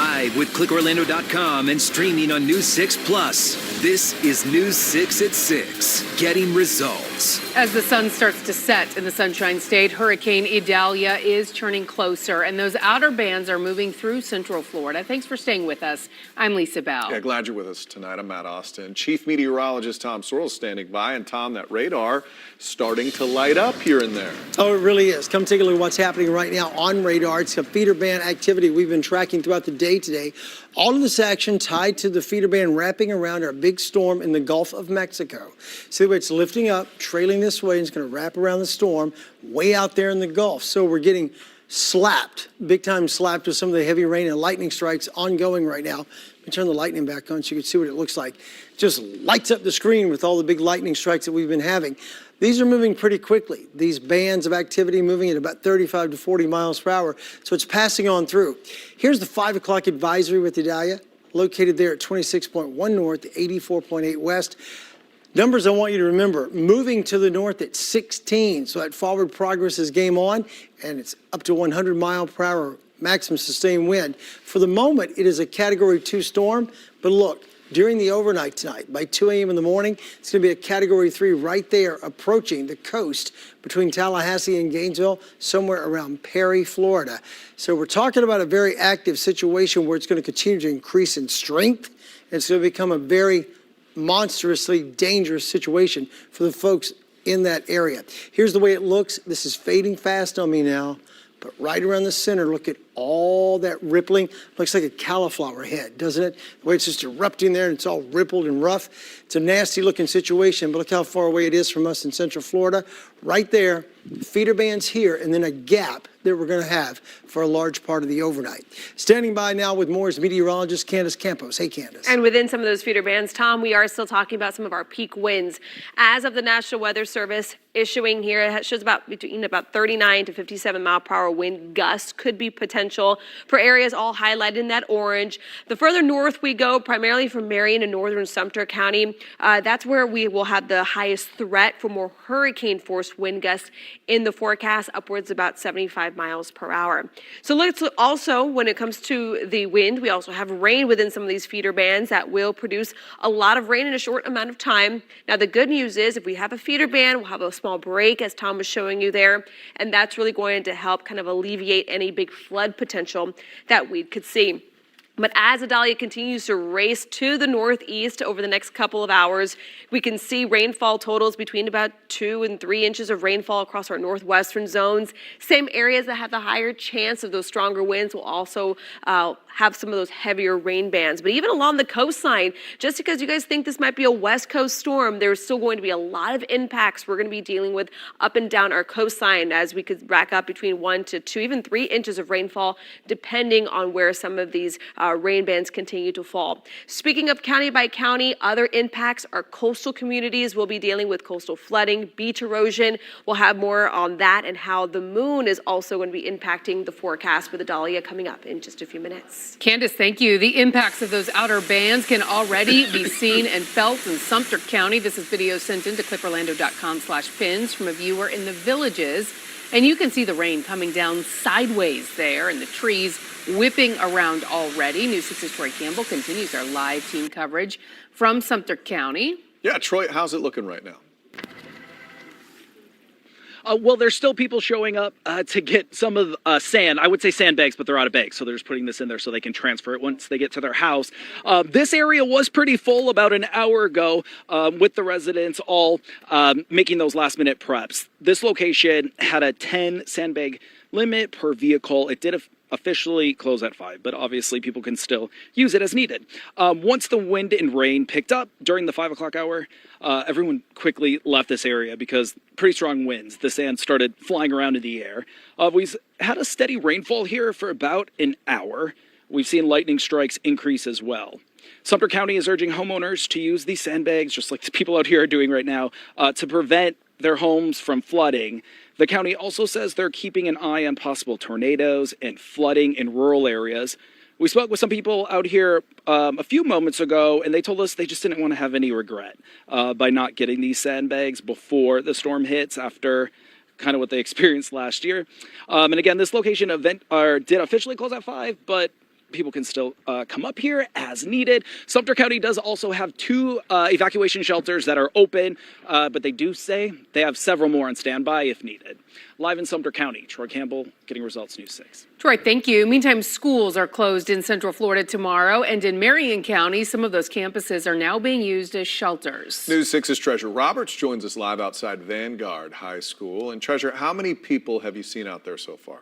Live with clickorlando.com and streaming on News 6 Plus. This is News 6 at 6, getting results. As the sun starts to set in the Sunshine State, Hurricane Idalia is turning closer, and those outer bands are moving through Central Florida. Thanks for staying with us. I'm Lisa Bell. Yeah, glad you're with us tonight. I'm Matt Austin. Chief Meteorologist Tom Sorrell standing by. And Tom, that radar starting to light up here and there. Oh, it really is. Come take a look at what's happening right now on radar. It's a feeder band activity we've been tracking throughout the day today. All of this action tied to the feeder band wrapping around our big storm in the Gulf of Mexico. See the way it's lifting up, trailing this way, and it's going to wrap around the storm way out there in the Gulf. So we're getting slapped, big time slapped with some of the heavy rain and lightning strikes ongoing right now. Let me turn the lightning back on so you can see what it looks like. Just lights up the screen with all the big lightning strikes that we've been having. These are moving pretty quickly. These bands of activity moving at about 35 to 40 miles per hour. So it's passing on through. Here's the 5 o'clock advisory with Idalia, located there at 26.1 north, 84.8 west. Numbers I want you to remember, moving to the north at 16. So that forward progress is game on, and it's up to 100 mile per hour maximum sustained wind. For the moment, it is a Category 2 storm, but look, during the overnight tonight, by 2 a.m. in the morning, it's going to be a Category 3 right there approaching the coast between Tallahassee and Gainesville, somewhere around Perry, Florida. So we're talking about a very active situation where it's going to continue to increase in strength. It's going to become a very monstrously dangerous situation for the folks in that area. Here's the way it looks. This is fading fast on me now. But right around the center, look at all that rippling. Looks like a cauliflower head, doesn't it? The way it's just erupting there and it's all rippled and rough. It's a nasty looking situation, but look how far away it is from us in Central Florida. Right there, feeder bands here, and then a gap that we're going to have for a large part of the overnight. Standing by now with more is meteorologist Candace Campos. Hey, Candace. And within some of those feeder bands, Tom, we are still talking about some of our peak winds. As of the National Weather Service issuing here, it shows between 39 to 57 mile per hour wind gusts could be potential for areas all highlighted in that orange. The further north we go, primarily from Marion and northern Sumter County, that's where we will have the highest threat for more hurricane force wind gusts in the forecast, upwards about 75 miles per hour. So let's also, when it comes to the wind, we also have rain within some of these feeder bands that will produce a lot of rain in a short amount of time. Now, the good news is if we have a feeder band, we'll have a small break, as Tom was showing you there, and that's really going to help kind of alleviate any big flood potential that we could see. But as Idalia continues to race to the northeast over the next couple of hours, we can see rainfall totals between about 2 and 3 inches of rainfall across our northwestern zones. Same areas that have the higher chance of those stronger winds will also have some of those heavier rain bands. But even along the coastline, just because you guys think this might be a west coast storm, there's still going to be a lot of impacts we're going to be dealing with up and down our coastline, as we could rack up between 1 to 2, even 3 inches of rainfall, depending on where some of these rain bands continue to fall. Speaking of county by county, other impacts, our coastal communities will be dealing with coastal flooding, beach erosion. We'll have more on that and how the moon is also going to be impacting the forecast with Idalia coming up in just a few minutes. Candace, thank you. The impacts of those outer bands can already be seen and felt in Sumter County. This is video sent into clickorlando.com/pins from a viewer in the Villages. And you can see the rain coming down sideways there and the trees whipping around already. News 6's Troy Campbell continues our live team coverage from Sumter County. Yeah, Troy, how's it looking right now? Well, there's still people showing up to get some of sand. I would say sandbags, but they're out of bags, so they're just putting this in there so they can transfer it once they get to their house. This area was pretty full about an hour ago with the residents all making those last-minute preps. This location had a 10 sandbag limit per vehicle. It did officially close at 5, but obviously people can still use it as needed. Once the wind and rain picked up during the 5 o'clock hour, everyone quickly left this area because pretty strong winds. The sand started flying around in the air. We've had a steady rainfall here for about an hour. We've seen lightning strikes increase as well. Sumter County is urging homeowners to use these sandbags, just like the people out here are doing right now, to prevent their homes from flooding. The county also says they're keeping an eye on possible tornadoes and flooding in rural areas. We spoke with some people out here a few moments ago, and they told us they just didn't want to have any regret by not getting these sandbags before the storm hits after kind of what they experienced last year. And again, this location did officially close at 5, but people can still come up here as needed. Sumter County does also have 2 evacuation shelters that are open, but they do say they have several more on standby if needed. Live in Sumter County, Troy Campbell, Getting Results, News 6. Troy, thank you. Meantime, schools are closed in Central Florida tomorrow, and in Marion County, some of those campuses are now being used as shelters. News 6's Treasure Roberts joins us live outside Vanguard High School. And Treasure, how many people have you seen out there so far?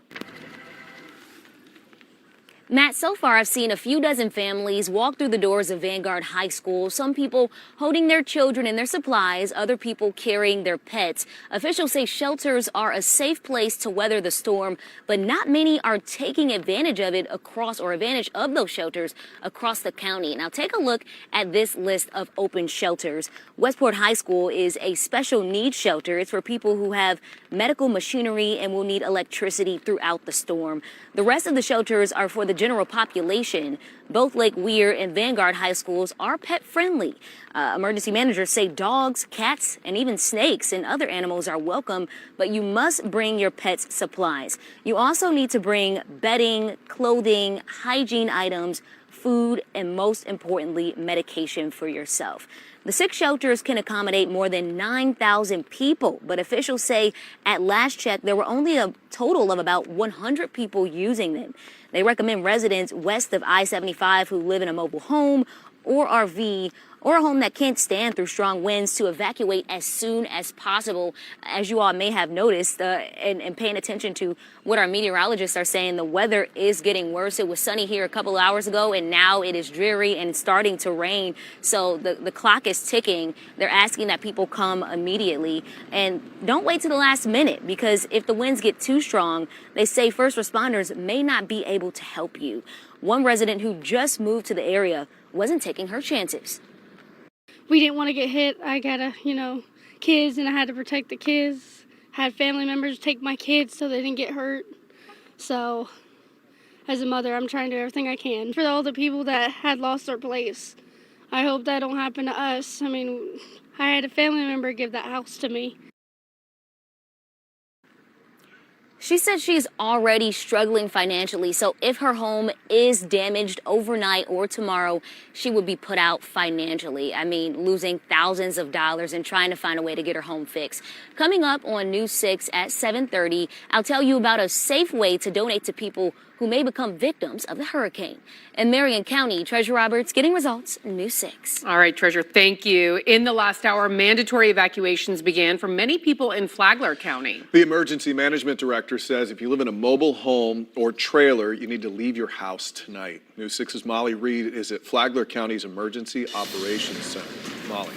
Matt, so far I've seen a few dozen families walk through the doors of Vanguard High School, some people holding their children and their supplies, other people carrying their pets. Officials say shelters are a safe place to weather the storm, but not many are taking advantage of it advantage of those shelters across the county. Now take a look at this list of open shelters. Westport High School is a special needs shelter. It's for people who have medical machinery and will need electricity throughout the storm. The rest of the shelters are for the general population. Both Lake Weir and Vanguard High Schools are pet friendly. Emergency managers say dogs, cats, and even snakes and other animals are welcome, but you must bring your pet's supplies. You also need to bring bedding, clothing, hygiene items, food, and most importantly, medication for yourself. The 6 shelters can accommodate more than 9,000 people, but officials say at last check there were only a total of about 100 people using them. They recommend residents west of I-75 who live in a mobile home or RV or a home that can't stand through strong winds to evacuate as soon as possible. As you all may have noticed and paying attention to what our meteorologists are saying, the weather is getting worse. It was sunny here a couple hours ago, and now it is dreary and starting to rain. So the clock is ticking. They're asking that people come immediately and don't wait to the last minute, because if the winds get too strong, they say first responders may not be able to help you. One resident who just moved to the area wasn't taking her chances. We didn't want to get hit. I got kids, and I had to protect the kids. I had family members take my kids so they didn't get hurt. So, as a mother, I'm trying to do everything I can. For all the people that had lost their place, I hope that don't happen to us. I mean, I had a family member give that house to me. She said she's already struggling financially, so if her home is damaged overnight or tomorrow, she would be put out financially. I mean, losing thousands of dollars and trying to find a way to get her home fixed. Coming up on News 6 at 7:30, I'll tell you about a safe way to donate to people who may become victims of the hurricane. In Marion County, Treasure Roberts, Getting Results, News 6. All right, Treasure, thank you. In the last hour, mandatory evacuations began for many people in Flagler County. The emergency management director says if you live in a mobile home or trailer, you need to leave your house tonight. News 6's Molly Reed is at Flagler County's Emergency Operations Center. Molly.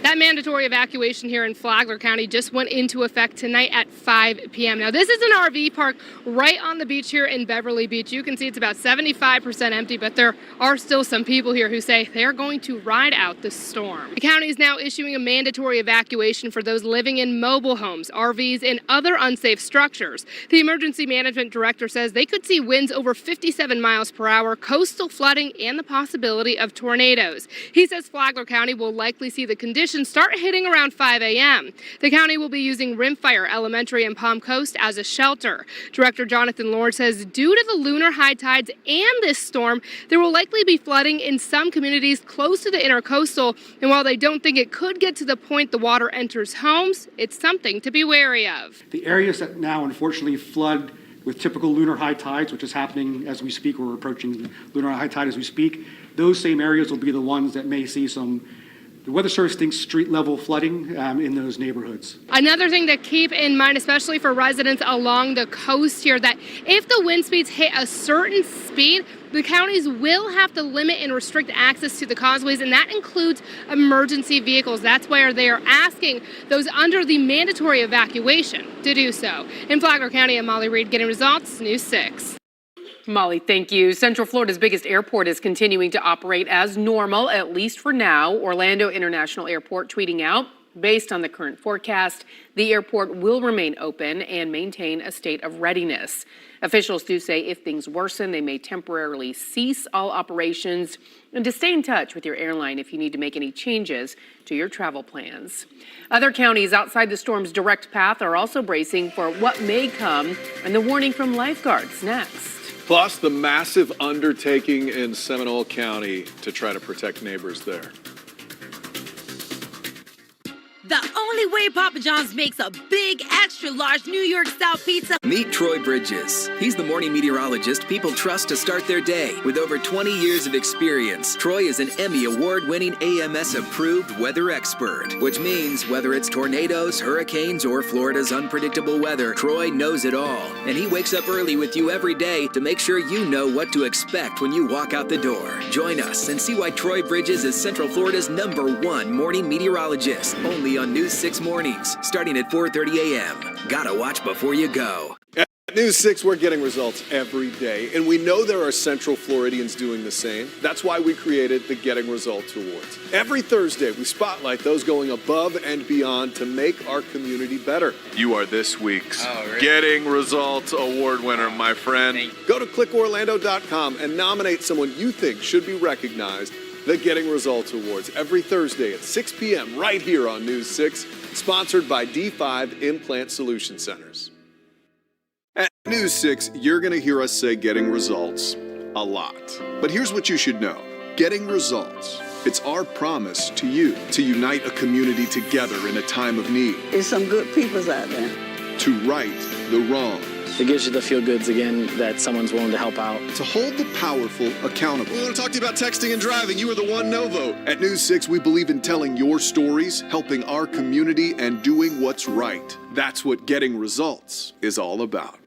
That mandatory evacuation here in Flagler County just went into effect tonight at 5 p.m. Now, this is an RV park right on the beach here in Beverly Beach. You can see it's about 75% empty, but there are still some people here who say they're going to ride out the storm. The county is now issuing a mandatory evacuation for those living in mobile homes, RVs, and other unsafe structures. The emergency management director says they could see winds over 57 miles per hour, coastal flooding, and the possibility of tornadoes. He says Flagler County will likely see the conditions start hitting around 5 a.m. The county will be using Rimfire Elementary and Palm Coast as a shelter. Director Jonathan Lord says due to the lunar high tides and this storm, there will likely be flooding in some communities close to the intercoastal. And while they don't think it could get to the point the water enters homes, it's something to be wary of. The areas that now unfortunately flood with typical lunar high tides, which is happening as we speak, we're approaching lunar high tide as we speak, those same areas will be the ones that may see some. The Weather Service thinks street level flooding in those neighborhoods. Another thing to keep in mind, especially for residents along the coast here, that if the wind speeds hit a certain speed, the counties will have to limit and restrict access to the causeways, and that includes emergency vehicles. That's where they are asking those under the mandatory evacuation to do so. In Flagler County, I'm Molly Reed, Getting Results, News 6. Molly, thank you. Central Florida's biggest airport is continuing to operate as normal, at least for now. Orlando International Airport tweeting out, based on the current forecast, the airport will remain open and maintain a state of readiness. Officials do say if things worsen, they may temporarily cease all operations, and to stay in touch with your airline if you need to make any changes to your travel plans. Other counties outside the storm's direct path are also bracing for what may come, and the warning from lifeguards next. Plus, the massive undertaking in Seminole County to try to protect neighbors there. The only way Papa John's makes a big, extra-large New York style pizza. Meet Troy Bridges. He's the morning meteorologist people trust to start their day. With over 20 years of experience, Troy is an Emmy award-winning AMS-approved weather expert, which means whether it's tornadoes, hurricanes, or Florida's unpredictable weather, Troy knows it all. And he wakes up early with you every day to make sure you know what to expect when you walk out the door. Join us and see why Troy Bridges is Central Florida's #1 morning meteorologist. Only on News 6 mornings, starting at 4:30 a.m. Gotta watch before you go. At News 6, we're getting results every day, and we know there are Central Floridians doing the same. That's why we created the Getting Results Awards. Every Thursday, we spotlight those going above and beyond to make our community better. You are this week's Getting Results Award winner, my friend. Go to clickorlando.com and nominate someone you think should be recognized. The Getting Results Awards every Thursday at 6 p.m. right here on News 6, sponsored by D5 Implant Solution Centers. At News 6, you're going to hear us say getting results a lot. But here's what you should know. Getting results. It's our promise to you to unite a community together in a time of need. There's some good peoples out there. To right the wrong. It gives you the feel-goods again that someone's willing to help out. To hold the powerful accountable. We want to talk to you about texting and driving. You are the one no vote. At News 6, we believe in telling your stories, helping our community, and doing what's right. That's what getting results is all about.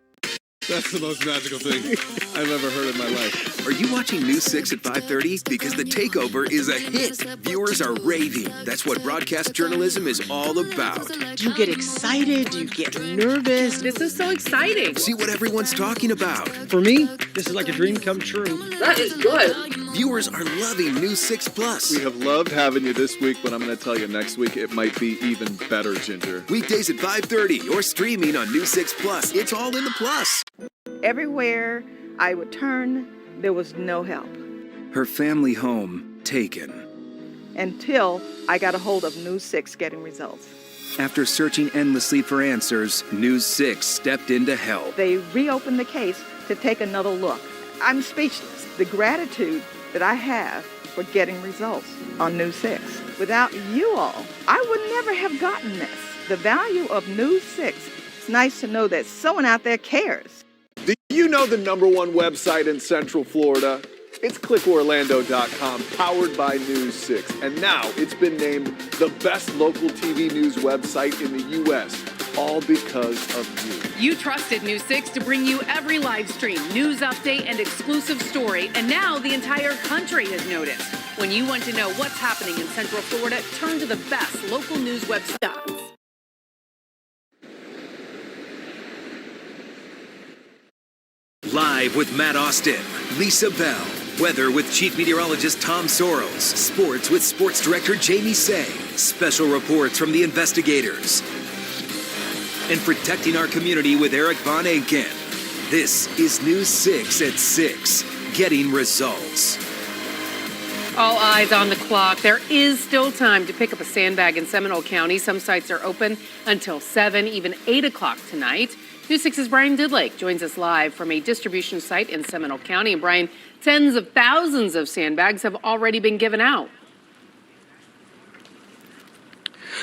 That's the most magical thing I've ever heard in my life. Are you watching News 6 at 5:30? Because The Takeover is a hit. Viewers are raving. That's what broadcast journalism is all about. Do you get excited? Do you get nervous? This is so exciting. See what everyone's talking about. For me, this is like a dream come true. That is good. Viewers are loving News 6 Plus. We have loved having you this week, but I'm going to tell you next week it might be even better, Ginger. Weekdays at 5:30 or streaming on News 6 Plus. It's all in the plus. Everywhere I would turn, there was no help. Her family home taken. Until I got a hold of News 6 Getting Results. After searching endlessly for answers, News 6 stepped in to help. They reopened the case to take another look. I'm speechless. The gratitude that I have for Getting Results on News 6. Without you all, I would never have gotten this. The value of News 6. It's nice to know that someone out there cares. Do you know the #1 website in Central Florida? It's clickorlando.com, powered by News 6. And now it's been named the best local TV news website in the U.S., all because of you. You trusted News 6 to bring you every live stream, news update, and exclusive story. And now the entire country has noticed. When you want to know what's happening in Central Florida, turn to the best local news websites. Live with Matt Austin, Lisa Bell. Weather with Chief Meteorologist Tom Soros. Sports with Sports Director Jamie Say. Special reports from the investigators. And protecting our community with Eric Von Aken. This is News 6 at 6. Getting results. All eyes on the clock. There is still time to pick up a sandbag in Seminole County. Some sites are open until 7, even 8 o'clock tonight. News 6's Brian Didlake joins us live from a distribution site in Seminole County. And Brian, tens of thousands of sandbags have already been given out.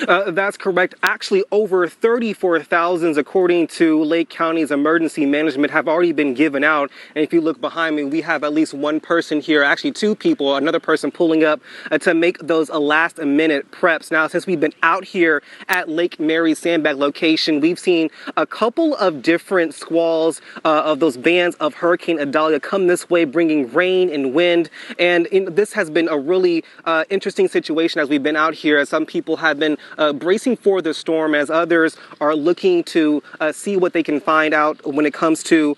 That's correct. Actually, over 34,000, according to Lake County's emergency management, have already been given out. And if you look behind me, we have at least one person here, actually two people, another person pulling up to make those last-minute preps. Now, since we've been out here at Lake Mary's sandbag location, we've seen a couple of different squalls of those bands of Hurricane Idalia come this way, bringing rain and wind. And this has been a really interesting situation as we've been out here, as some people have been bracing for the storm, as others are looking to see what they can find out when it comes to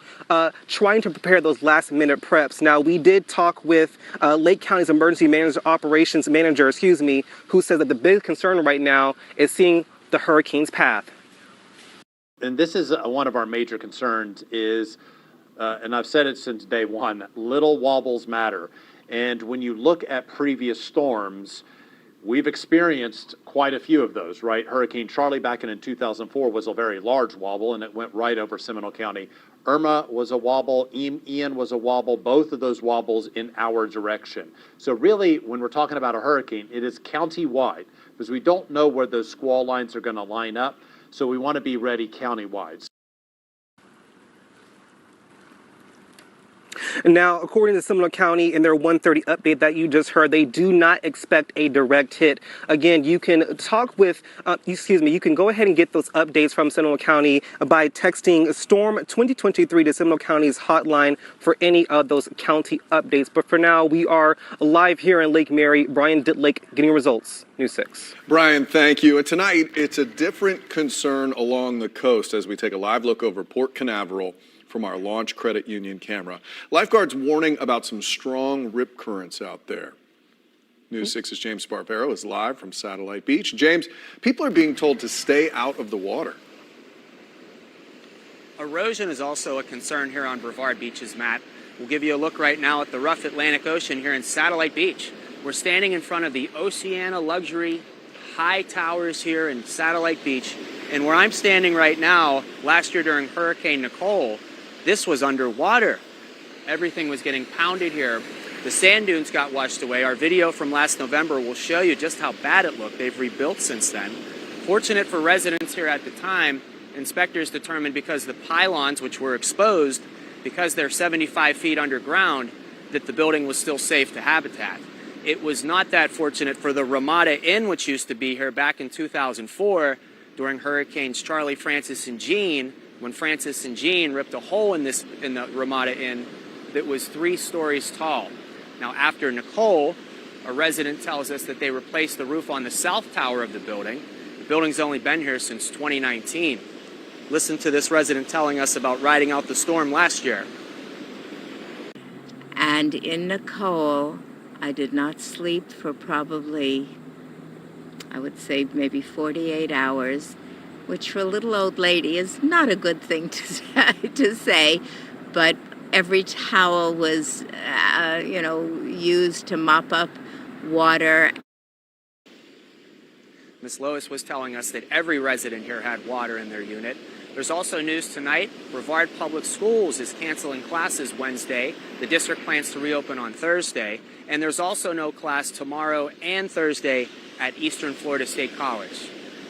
trying to prepare those last-minute preps. Now, we did talk with Lake County's emergency operations manager, who says that the big concern right now is seeing the hurricane's path. And this is one of our major concerns is, and I've said it since day one, little wobbles matter. And when you look at previous storms, we've experienced quite a few of those, right? Hurricane Charlie back in 2004 was a very large wobble, and it went right over Seminole County. Irma was a wobble, Ian was a wobble, both of those wobbles in our direction. So really, when we're talking about a hurricane, it is county-wide because we don't know where those squall lines are going to line up. So we want to be ready county-wide. Now, according to Seminole County in their 1:30 update that you just heard, they do not expect a direct hit. Again, you can talk with, you can go ahead and get those updates from Seminole County by texting Storm 2023 to Seminole County's hotline for any of those county updates. But for now, we are live here in Lake Mary. Brian Ditlake getting results. News 6. Brian, thank you. And tonight, it's a different concern along the coast as we take a live look over Port Canaveral from our Launch Credit Union camera. Lifeguards warning about some strong rip currents out there. News 6's James Sparvero is live from Satellite Beach. James, people are being told to stay out of the water. Erosion is also a concern here on Brevard Beaches, Matt. We'll give you a look right now at the rough Atlantic Ocean here in Satellite Beach. We're standing in front of the Oceana Luxury high towers here in Satellite Beach. And where I'm standing right now, last year during Hurricane Nicole, this was underwater. Everything was getting pounded here. The sand dunes got washed away. Our video from last November will show you just how bad it looked. They've rebuilt since then. Fortunate for residents here at the time, inspectors determined because the pylons, which were exposed, because they're 75 feet underground, that the building was still safe to habitat. It was not that fortunate for the Ramada Inn, which used to be here back in 2004 during Hurricanes Charlie, Francis, and Jean, when Francis and Jean ripped a hole in the Ramada Inn that was 3 stories tall. Now, after Nicole, a resident tells us that they replaced the roof on the south tower of the building. The building's only been here since 2019. Listen to this resident telling us about riding out the storm last year. And in Nicole, I did not sleep for probably, I would say, maybe 48 hours. Which for a little old lady is not a good thing to say, but every towel was, used to mop up water. Ms. Lois was telling us that every resident here had water in their unit. There's also news tonight. Brevard Public Schools is canceling classes Wednesday. The district plans to reopen on Thursday. And there's also no class tomorrow and Thursday at Eastern Florida State College.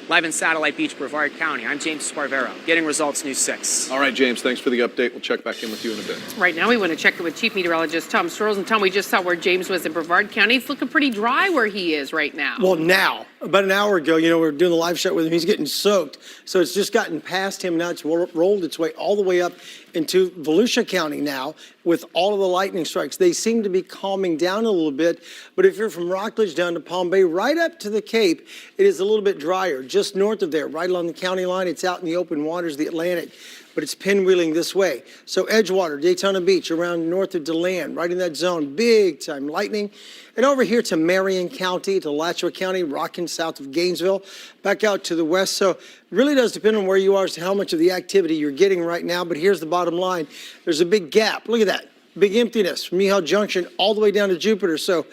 Live in Satellite Beach, Brevard County, I'm James Sparvero, getting results, News 6. All right, James, thanks for the update. We'll check back in with you in a bit. Right now, we want to check in with Chief Meteorologist Tom Storrs. And Tom, we just saw where James was in Brevard County. It's looking pretty dry where he is right now. Well, now, about an hour ago, we were doing the live shot with him. He's getting soaked. So it's just gotten past him. Now it's rolled its way all the way up into Volusia County now with all of the lightning strikes. They seem to be calming down a little bit. But if you're from Rockledge down to Palm Bay, right up to the Cape, it is a little bit drier. Just north of there, right along the county line, it's out in the open waters, the Atlantic. But it's pinwheeling this way. So Edgewater, Daytona Beach, around north of DeLand, right in that zone, big time lightning. And over here to Marion County, to Alachua County, rocking south of Gainesville, back out to the west. So it really does depend on where you are as to how much of the activity you're getting right now. But here's the bottom line. There's a big gap. Look at that. Big emptiness from Mihal Junction all the way down to Jupiter. So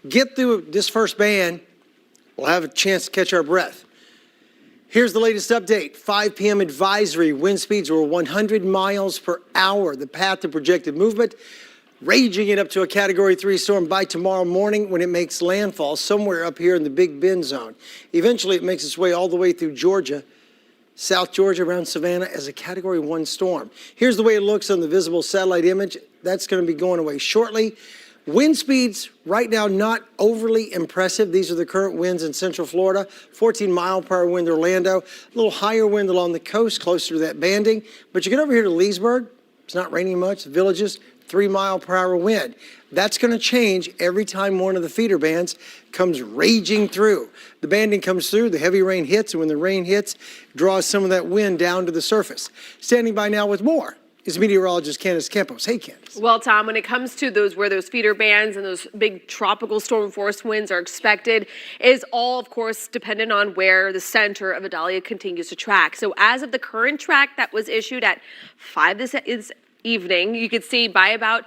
get through this first band. We'll have a chance to catch our breath. Here's the latest update. 5 p.m. advisory. Wind speeds were 100 miles per hour. The path to projected movement, raging it up to a Category 3 storm by tomorrow morning when it makes landfall somewhere up here in the Big Bend zone. Eventually, it makes its way all the way through Georgia, South Georgia, around Savannah as a Category 1 storm. Here's the way it looks on the visible satellite image. That's going to be going away shortly. Wind speeds right now not overly impressive. These are the current winds in Central Florida. 14-mile-per-hour wind Orlando. A little higher wind along the coast, closer to that banding. But you get over here to Leesburg, it's not raining much. Villages, 3-mile-per-hour wind. That's going to change every time one of the feeder bands comes raging through. The banding comes through, the heavy rain hits, and when the rain hits, draws some of that wind down to the surface. Standing by now with more is meteorologist Candace Campos. Hey, Candace. Well, Tom, when it comes to where those feeder bands and those big tropical storm force winds are expected, is all, of course, dependent on where the center of Idalia continues to track. So as of the current track that was issued at 5 this evening. You could see by about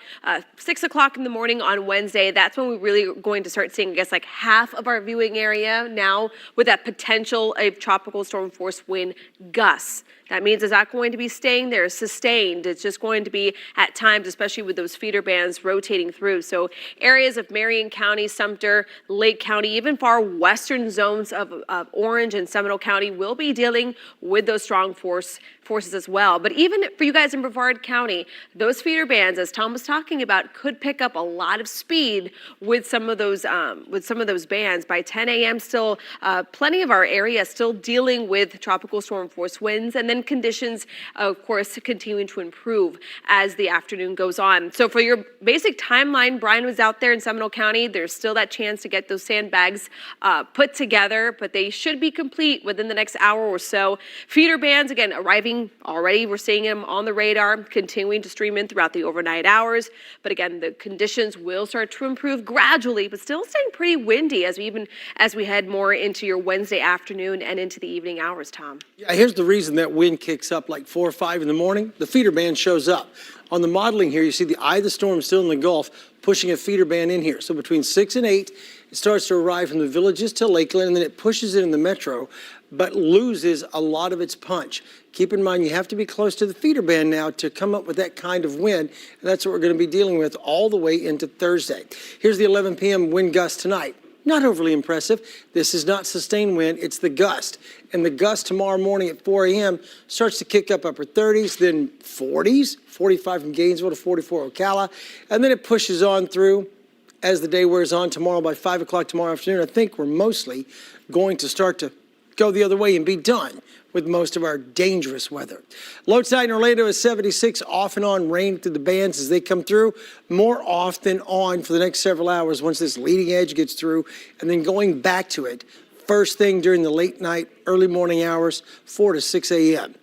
6 o'clock in the morning on Wednesday, that's when we're really going to start seeing, I guess, like half of our viewing area now with that potential of tropical storm force wind gusts. That means it's not going to be staying there sustained. It's just going to be at times, especially with those feeder bands rotating through. So areas of Marion County, Sumter, Lake County, even far western zones of Orange and Seminole County will be dealing with those strong forces as well. But even for you guys in Brevard County, those feeder bands, as Tom was talking about, could pick up a lot of speed with some of those bands. By 10 a.m. still, plenty of our area still dealing with tropical storm force winds, and then conditions, of course, continuing to improve as the afternoon goes on. So for your basic timeline, Brian was out there in Seminole County. There's still that chance to get those sandbags put together, but they should be complete within the next hour or so. Feeder bands, again, arriving already. We're seeing them on the radar, continuing to stream in throughout the overnight hours. But again, the conditions will start to improve gradually, but still staying pretty windy as we head more into your Wednesday afternoon and into the evening hours, Tom. Yeah, here's the reason that wind kicks up like 4 or 5 in the morning. The feeder band shows up. On the modeling here, you see the eye of the storm still in the Gulf, pushing a feeder band in here. So between 6 and 8, it starts to arrive from the villages to Lakeland, and then it pushes it in the metro, but loses a lot of its punch. Keep in mind, you have to be close to the feeder band now to come up with that kind of wind, and that's what we're going to be dealing with all the way into Thursday. Here's the 11 p.m. wind gust tonight. Not overly impressive. This is not sustained wind, it's the gust. And the gust tomorrow morning at 4 a.m. starts to kick up upper 30s, then 40s, 45 from Gainesville to 44 Ocala, and then it pushes on through as the day wears on. Tomorrow by 5 o'clock tomorrow afternoon, I think we're mostly going to start to go the other way and be done with most of our dangerous weather. Low tide in Orlando is 76, off and on rain through the bands as they come through, more off than on for the next several hours once this leading edge gets through, and then going back to it first thing during the late night, early morning hours, 4 to 6 a.m.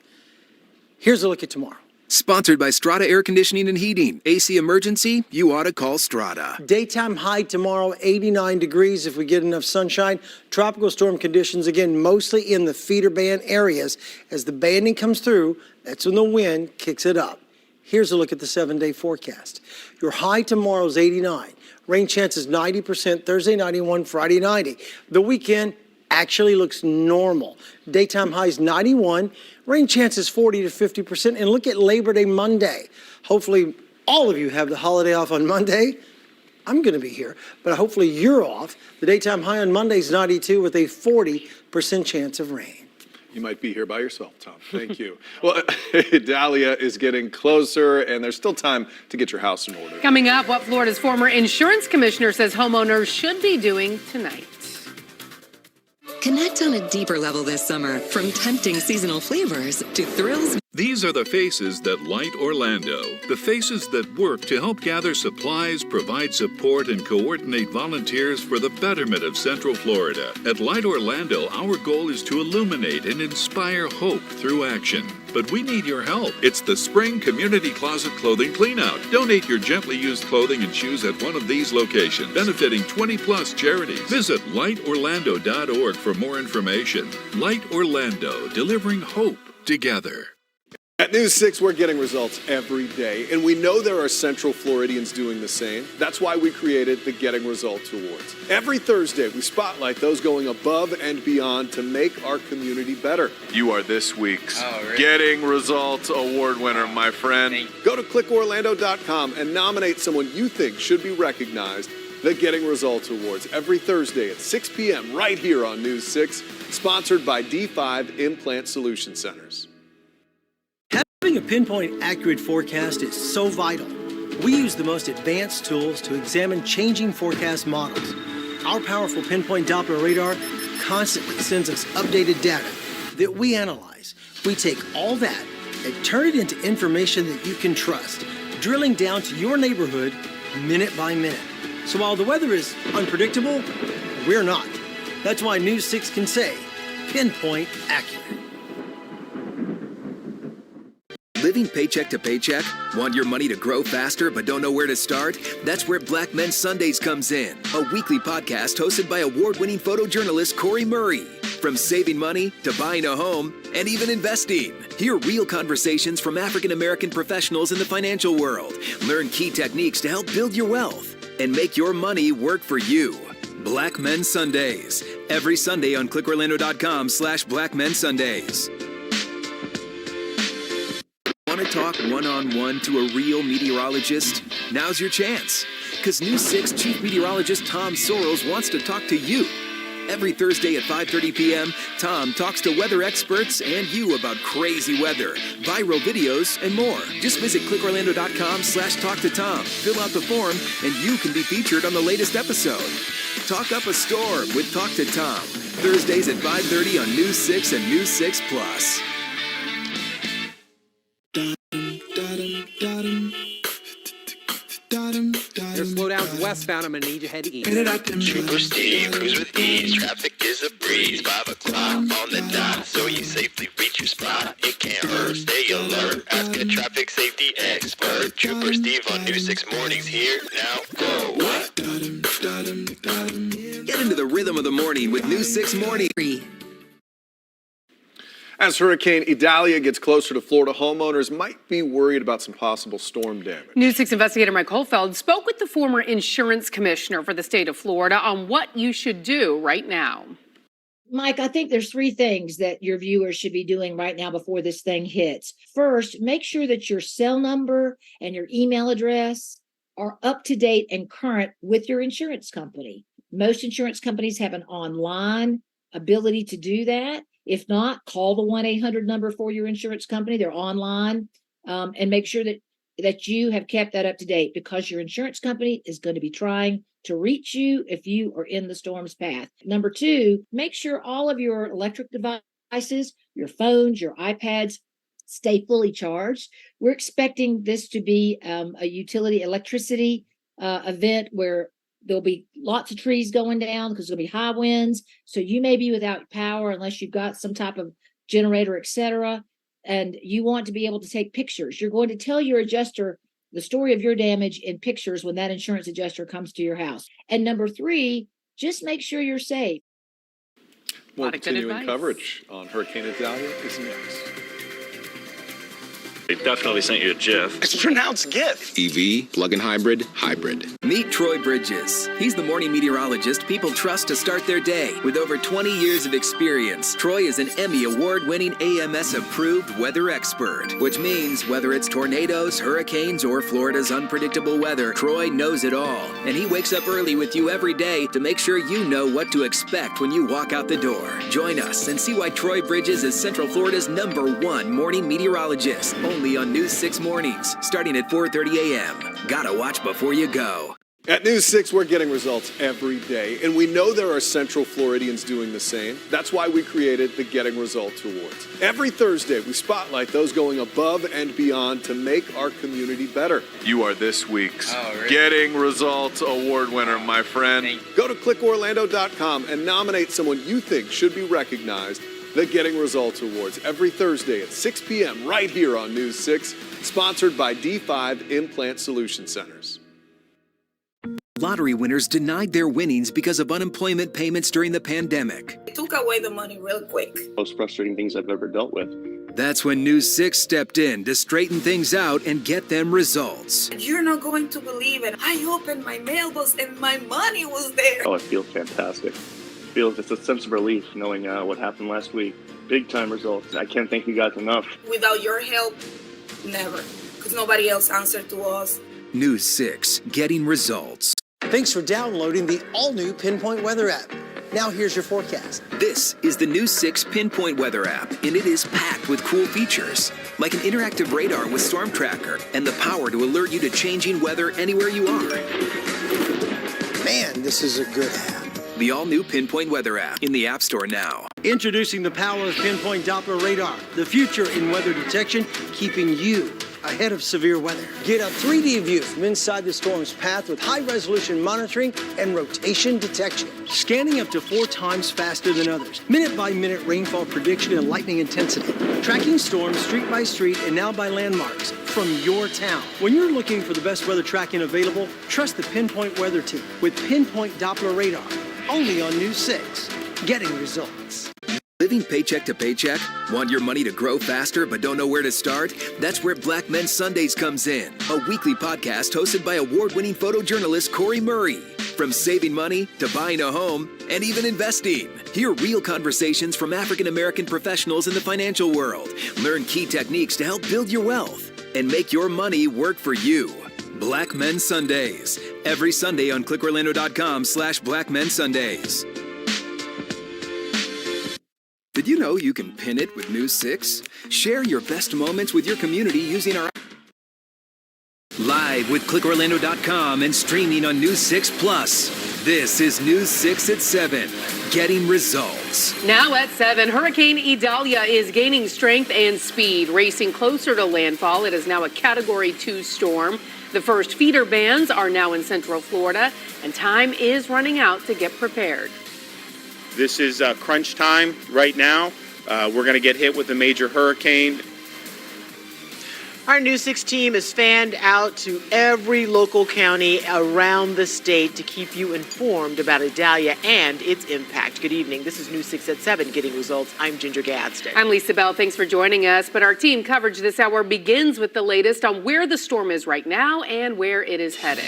Here's a look at tomorrow. Sponsored by Strata Air Conditioning and Heating. AC emergency? You ought to call Strata. Daytime high tomorrow, 89 degrees if we get enough sunshine. Tropical storm conditions, again, mostly in the feeder band areas. As the banding comes through, that's when the wind kicks it up. Here's a look at the 7-day forecast. Your high tomorrow is 89. Rain chances 90%, Thursday 91, Friday 90. The weekend actually looks normal. Daytime highs 91, rain chances 40 to 50%. And look at Labor Day Monday. Hopefully all of you have the holiday off on Monday. I'm going to be here, but hopefully you're off. The daytime high on Monday is 92 with a 40% chance of rain. You might be here by yourself, Tom. Thank you. Well, Idalia is getting closer, and there's still time to get your house in order. Coming up, what Florida's former insurance commissioner says homeowners should be doing tonight. Connect on a deeper level this summer, from tempting seasonal flavors to thrills. These are the faces that light Orlando, the faces that work to help gather supplies, provide support, and coordinate volunteers for the betterment of Central Florida. At Light Orlando, our goal is to illuminate and inspire hope through action. But we need your help. It's the Spring Community Closet Clothing Cleanout. Donate your gently used clothing and shoes at one of these locations, benefiting 20-plus charities. Visit lightorlando.org for more information. Light Orlando, delivering hope together. At News 6, we're getting results every day, and we know there are Central Floridians doing the same. That's why we created the Getting Results Awards. Every Thursday, we spotlight those going above and beyond to make our community better. You are this week's Getting Results Award winner, my friend. Go to clickorlando.com and nominate someone you think should be recognized. The Getting Results Awards every Thursday at 6 p.m. right here on News 6, sponsored by D5 Implant Solution Centers. Having a pinpoint accurate forecast is so vital. We use the most advanced tools to examine changing forecast models. Our powerful pinpoint Doppler radar constantly sends us updated data that we analyze. We take all that and turn it into information that you can trust, drilling down to your neighborhood minute by minute. So while the weather is unpredictable, we're not. That's why News 6 can say, pinpoint accurate. Living paycheck to paycheck? Want your money to grow faster but don't know where to start? That's where Black Men Sundays comes in, a weekly podcast hosted by award-winning photojournalist Corey Murray. From saving money to buying a home and even investing. Hear real conversations from African American professionals in the financial world. Learn key techniques to help build your wealth and make your money work for you. Black Men Sundays. Every Sunday on clickorlando.com/Black Men Sundays. Want to talk one-on-one to a real meteorologist? Now's your chance. Because News 6 Chief Meteorologist Tom Sorrells wants to talk to you. Every Thursday at 5:30 p.m., Tom talks to weather experts and you about crazy weather, viral videos, and more. Just visit clickorlando.com/talk to Tom. Fill out the form, and you can be featured on the latest episode. Talk up a storm with Talk to Tom. Thursdays at 5:30 on News 6 and News 6 Plus. Slow down westbound. I'm gonna need you head east. Trooper Steve, cruise with ease. Traffic is a breeze. 5 o'clock on the dot, so you safely reach your spot. It can't hurt. Stay alert. Ask a traffic safety expert. Trooper Steve on News 6 Mornings. Here now. Go. What? Get into the rhythm of the morning with News 6 Morning. As Hurricane Idalia gets closer to Florida, homeowners might be worried about some possible storm damage. News 6 investigator Mike Holfeld spoke with the former insurance commissioner for the state of Florida on what you should do right now. Mike, I think there's 3 things that your viewers should be doing right now before this thing hits. First, make sure that your cell number and your email address are up to date and current with your insurance company. Most insurance companies have an online ability to do that. If not, call the 1-800 number for your insurance company. They're online, and make sure that you have kept that up to date, because your insurance company is going to be trying to reach you if you are in the storm's path. Number 2, make sure all of your electric devices, your phones, your iPads, stay fully charged. We're expecting this to be a utility electricity event where there'll be lots of trees going down because there'll be high winds. So you may be without power unless you've got some type of generator, etc. And you want to be able to take pictures. You're going to tell your adjuster the story of your damage in pictures when that insurance adjuster comes to your house. And number 3, just make sure you're safe. More continuing coverage on Hurricane Idalia is next. They definitely sent you a GIF. It's pronounced GIF. EV, plug-in hybrid, hybrid. Meet Troy Bridges. He's the morning meteorologist people trust to start their day. With over 20 years of experience, Troy is an Emmy award-winning AMS-approved weather expert, which means whether it's tornadoes, hurricanes, or Florida's unpredictable weather, Troy knows it all. And he wakes up early with you every day to make sure you know what to expect when you walk out the door. Join us and see why Troy Bridges is Central Florida's #1 morning meteorologist. Only on News 6 Mornings, starting at 4:30 a.m. Gotta watch before you go. At News 6, we're getting results every day, and we know there are Central Floridians doing the same. That's why we created the Getting Results Awards. Every Thursday, we spotlight those going above and beyond to make our community better. You are this week's Getting Results Award winner, my friend. Go to clickorlando.com and nominate someone you think should be recognized. The Getting Results Awards every Thursday at 6 p.m. right here on News 6, sponsored by D5 Implant Solution Centers. Lottery winners denied their winnings because of unemployment payments during the pandemic. They took away the money real quick. Most frustrating things I've ever dealt with. That's when News 6 stepped in to straighten things out and get them results. You're not going to believe it. I opened my mailbox and my money was there. Oh, it feels fantastic. Feels just a sense of relief knowing what happened last week. Big time results. I can't thank you guys enough. Without your help, never. Because nobody else answered to us. News 6, getting results. Thanks for downloading the all-new Pinpoint Weather app. Now here's your forecast. This is the News 6 Pinpoint Weather app, and it is packed with cool features, like an interactive radar with Storm Tracker and the power to alert you to changing weather anywhere you are. Man, this is a good app. The all-new Pinpoint Weather app in the App Store now. Introducing the power of Pinpoint Doppler radar, the future in weather detection, keeping you ahead of severe weather. Get a 3D view from inside the storm's path with high-resolution monitoring and rotation detection. Scanning up to 4 times faster than others. Minute-by-minute rainfall prediction and lightning intensity. Tracking storms street by street and now by landmarks from your town. When you're looking for the best weather tracking available, trust the Pinpoint Weather team with Pinpoint Doppler radar. Only on News 6. Getting results. Living paycheck to paycheck? Want your money to grow faster but don't know where to start? That's where Black Men Sundays comes in, a weekly podcast hosted by award-winning photojournalist Corey Murray. From saving money to buying a home and even investing. Hear real conversations from African-American professionals in the financial world. Learn key techniques to help build your wealth and make your money work for you. Black Men Sundays. Every Sunday on clickorlando.com/Black Men Sundays. Did you know you can pin it with News 6? Share your best moments with your community using our live with clickorlando.com and streaming on News 6 Plus. This is News 6 at 7, getting results. Now at 7, Hurricane Idalia is gaining strength and speed, racing closer to landfall. It is now a Category 2 storm. The first feeder bands are now in Central Florida, and time is running out to get prepared. This is crunch time right now. We're going to get hit with a major hurricane. Our News 6 team is fanned out to every local county around the state to keep you informed about Idalia and its impact. Good evening. This is News 6 at 7, Getting Results. I'm Ginger Gadsden. I'm Lisa Bell. Thanks for joining us. But our team coverage this hour begins with the latest on where the storm is right now and where it is headed.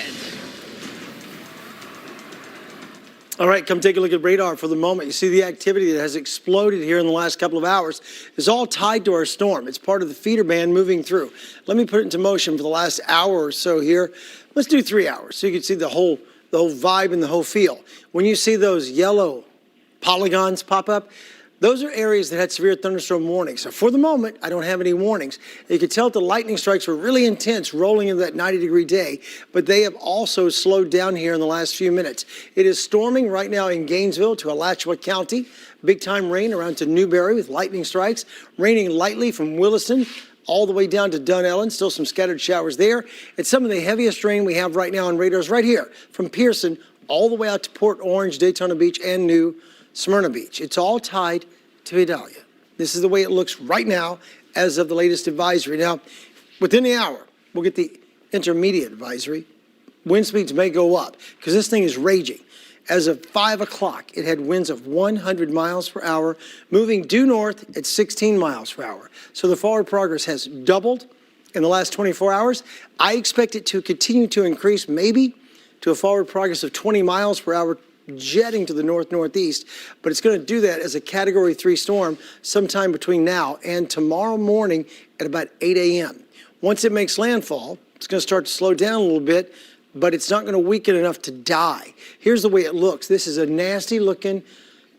All right, come take a look at radar for the moment. You see the activity that has exploded here in the last couple of hours is all tied to our storm. It's part of the feeder band moving through. Let me put it into motion for the last hour or so here. Let's do 3 hours so you can see the whole vibe and the whole feel. When you see those yellow polygons pop up, those are areas that had severe thunderstorm warnings. So for the moment, I don't have any warnings. You could tell that the lightning strikes were really intense rolling into that 90-degree day, but they have also slowed down here in the last few minutes. It is storming right now in Gainesville to Alachua County. Big time rain around to Newberry with lightning strikes. Raining lightly from Williston all the way down to Dunellen. Still some scattered showers there. It's some of the heaviest rain we have right now on radars right here from Pearson all the way out to Port Orange, Daytona Beach, and New Smyrna Beach. It's all tied to Idalia. This is the way it looks right now as of the latest advisory. Now, within the hour, we'll get the intermediate advisory. Wind speeds may go up because this thing is raging. As of 5 o'clock, it had winds of 100 miles per hour, moving due north at 16 miles per hour. So the forward progress has doubled in the last 24 hours. I expect it to continue to increase, maybe to a forward progress of 20 miles per hour, jetting to the north-northeast, but it's going to do that as a Category 3 storm sometime between now and tomorrow morning at about 8 a.m. Once it makes landfall, it's going to start to slow down a little bit, but it's not going to weaken enough to die. Here's the way it looks. This is a nasty-looking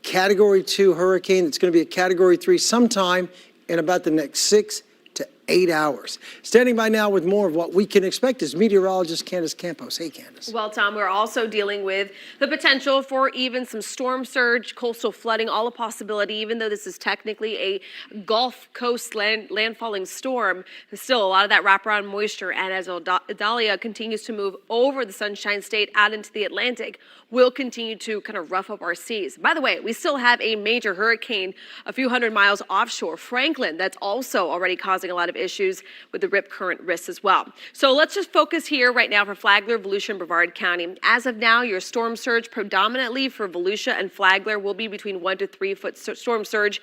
Category 2 hurricane that's going to be a Category 3 sometime in about the next 6 to 8 hours. Standing by now with more of what we can expect is meteorologist Candace Campos. Hey, Candace. Well, Tom, we're also dealing with the potential for even some storm surge, coastal flooding, all a possibility, even though this is technically a Gulf Coast landfalling storm. There's still a lot of that wraparound moisture, and as Idalia continues to move over the Sunshine State out into the Atlantic, will continue to kind of rough up our seas. By the way, we still have a major hurricane a few hundred miles offshore, Franklin, that's also already causing a lot of issues with the rip current risks as well. So let's just focus here right now for Flagler, Volusia, and Brevard County. As of now, your storm surge predominantly for Volusia and Flagler will be between 1 to 3 foot storm surge.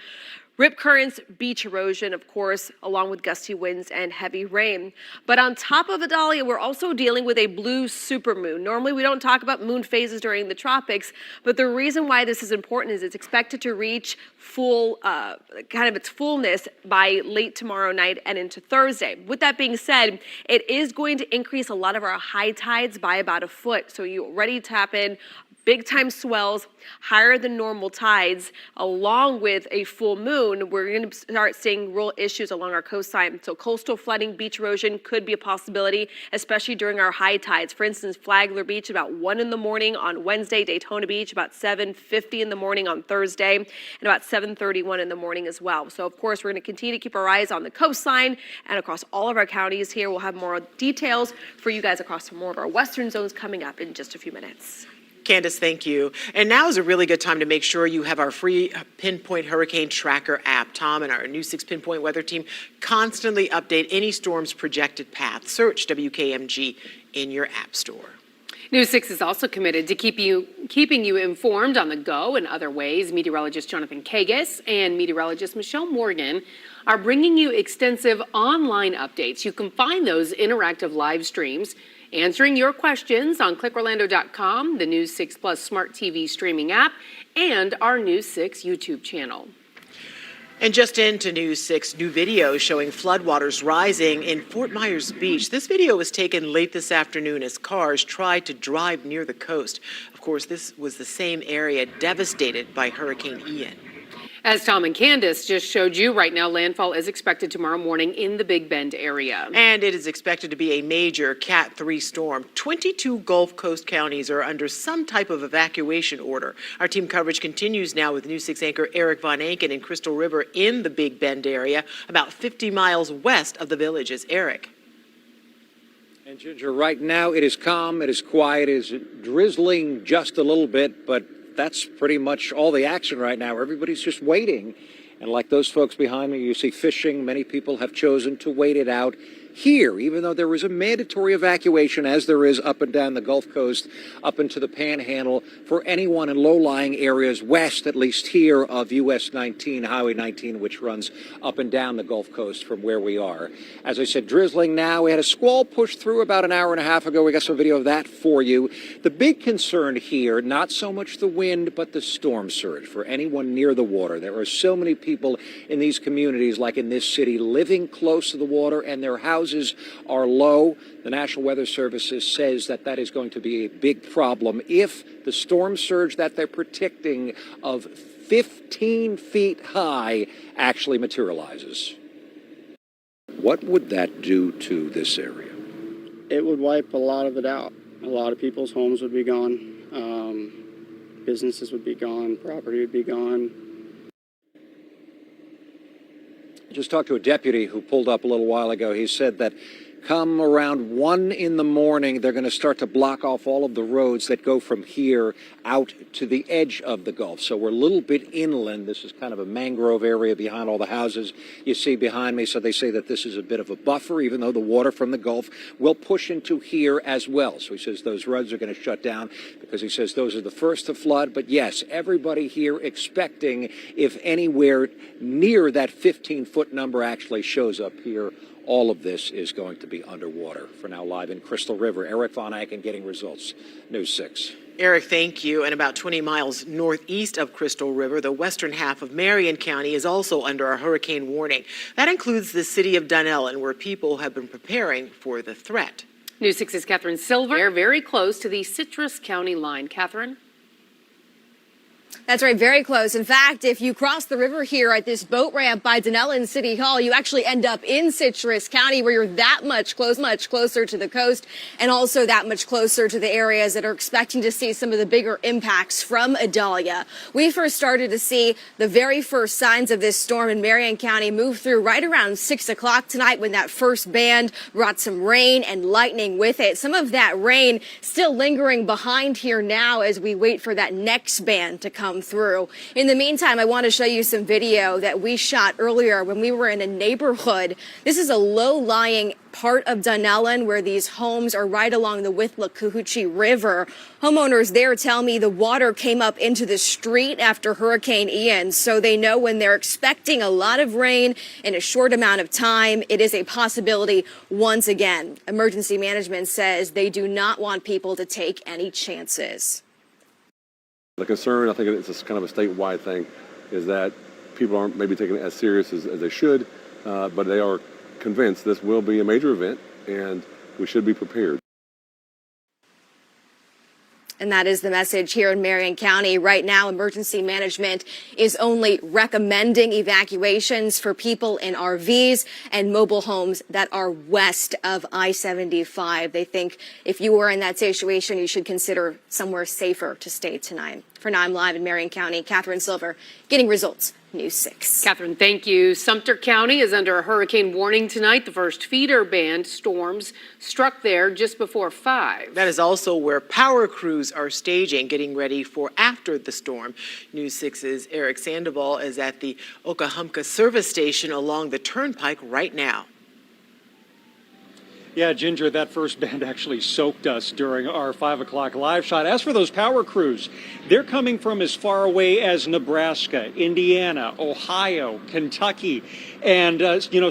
Rip currents, beach erosion, of course, along with gusty winds and heavy rain. But on top of Idalia, we're also dealing with a blue supermoon. Normally, we don't talk about moon phases during the tropics, but the reason why this is important is it's expected to reach full, kind of its fullness by late tomorrow night and into Thursday. With that being said, it is going to increase a lot of our high tides by about a foot. So you already tap in big time swells, higher than normal tides, along with a full moon. We're going to start seeing real issues along our coastline. So coastal flooding, beach erosion could be a possibility, especially during our high tides. For instance, Flagler Beach about 1 in the morning on Wednesday, Daytona Beach about 7:50 in the morning on Thursday, and about 7:31 in the morning as well. So of course, we're going to continue to keep our eyes on the coastline and across all of our counties here. We'll have more details for you guys across more of our western zones coming up in just a few minutes. Candace, thank you. And now is a really good time to make sure you have our free Pinpoint Hurricane Tracker app. Tom and our News 6 Pinpoint Weather team constantly update any storm's projected path. Search WKMG in your app store. News 6 is also committed to keeping you informed on the go in other ways. Meteorologist Jonathan Kagas and meteorologist Michelle Morgan are bringing you extensive online updates. You can find those interactive live streams answering your questions on clickorlando.com, the News 6 Plus Smart TV streaming app, and our News 6 YouTube channel. And just into News 6, new video showing floodwaters rising in Fort Myers Beach. This video was taken late this afternoon as cars tried to drive near the coast. Of course, this was the same area devastated by Hurricane Ian. As Tom and Candace just showed you, right now landfall is expected tomorrow morning in the Big Bend area. And it is expected to be a major Cat 3 storm. 22 Gulf Coast counties are under some type of evacuation order. Our team coverage continues now with News 6 anchor Eric Von Anken in Crystal River in the Big Bend area, about 50 miles west of the villages. Eric. And Ginger, right now it is calm, it is quiet, it is drizzling just a little bit, but that's pretty much all the action right now. Everybody's just waiting. And like those folks behind me, you see fishing. Many people have chosen to wait it out here, even though there is a mandatory evacuation, as there is up and down the Gulf Coast, up into the Panhandle, for anyone in low-lying areas west, at least here, of US 19, Highway 19, which runs up and down the Gulf Coast from where we are. As I said, drizzling now. We had a squall push through about an hour and a half ago. We got some video of that for you. The big concern here, not so much the wind, but the storm surge for anyone near the water. There are so many people in these communities, like in this city, living close to the water, and their houses are low. The National Weather Service says that that is going to be a big problem if the storm surge that they're predicting of 15 feet high actually materializes. What would that do to this area? It would wipe a lot of it out. A lot of people's homes would be gone. Businesses would be gone. Property would be gone. Just talked to a deputy who pulled up a little while ago. He said that come around 1 in the morning, they're going to start to block off all of the roads that go from here out to the edge of the Gulf. So we're a little bit inland. This is kind of a mangrove area behind all the houses you see behind me. So they say that this is a bit of a buffer, even though the water from the Gulf will push into here as well. So he says those roads are going to shut down because he says those are the first to flood. But yes, everybody here expecting if anywhere near that 15-foot number actually shows up here, all of this is going to be underwater. For now, live in Crystal River, Eric Von Aken getting results. News 6. Eric, thank you. And about 20 miles northeast of Crystal River, the western half of Marion County is also under a hurricane warning. That includes the city of Dunellen, where people have been preparing for the threat. News 6's Catherine Silver. They're very close to the Citrus County line. Catherine? That's right, very close. In fact, if you cross the river here at this boat ramp by Dunellen City Hall, you actually end up in Citrus County, where you're that much closer to the coast, and also that much closer to the areas that are expecting to see some of the bigger impacts from Idalia. We first started to see the very first signs of this storm in Marion County move through right around 6 o'clock tonight, when that first band brought some rain and lightning with it. Some of that rain still lingering behind here now as we wait for that next band to come through. In the meantime, I want to show you some video that we shot earlier when we were in a neighborhood. This is a low-lying part of Dunellen where these homes are right along the Withlacoochee River. Homeowners there tell me the water came up into the street after Hurricane Ian, so they know when they're expecting a lot of rain in a short amount of time, it is a possibility once again. Emergency management says they do not want people to take any chances. The concern, I think it's kind of a statewide thing, is that people aren't maybe taking it as serious as they should, but they are convinced this will be a major event and we should be prepared. And that is the message here in Marion County. Right now, emergency management is only recommending evacuations for people in RVs and mobile homes that are west of I-75. They think if you were in that situation, you should consider somewhere safer to stay tonight. For now, I'm live in Marion County. Catherine Silver, getting results. News 6. Catherine, thank you. Sumter County is under a hurricane warning tonight. The first feeder band storms struck there just before 5. That is also where power crews are staging, getting ready for after the storm. News 6's Eric Sandoval is at the Okahumpka service station along the turnpike right now. Yeah, Ginger, that first band actually soaked us during our 5 o'clock live shot. As for those power crews, they're coming from as far away as Nebraska, Indiana, Ohio, Kentucky. And,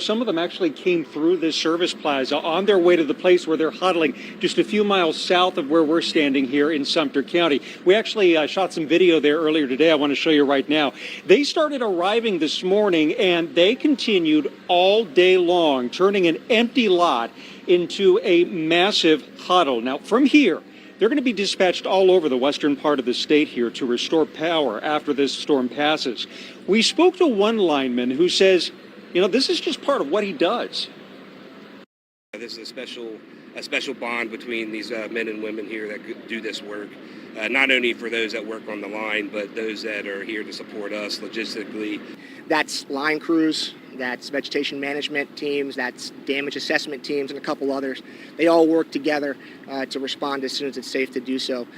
some of them actually came through this service plaza on their way to the place where they're huddling just a few miles south of where we're standing here in Sumter County. We actually shot some video there earlier today. I want to show you right now. They started arriving this morning, and they continued all day long, turning an empty lot into a massive huddle. Now, from here, they're going to be dispatched all over the western part of the state here to restore power after this storm passes. We spoke to one lineman who says, this is just part of what he does. This is a special bond between these men and women here that do this work, not only for those that work on the line, but those that are here to support us logistically. That's line crews, that's vegetation management teams, that's damage assessment teams, and a couple others. They all work together to respond as soon as it's safe to do so.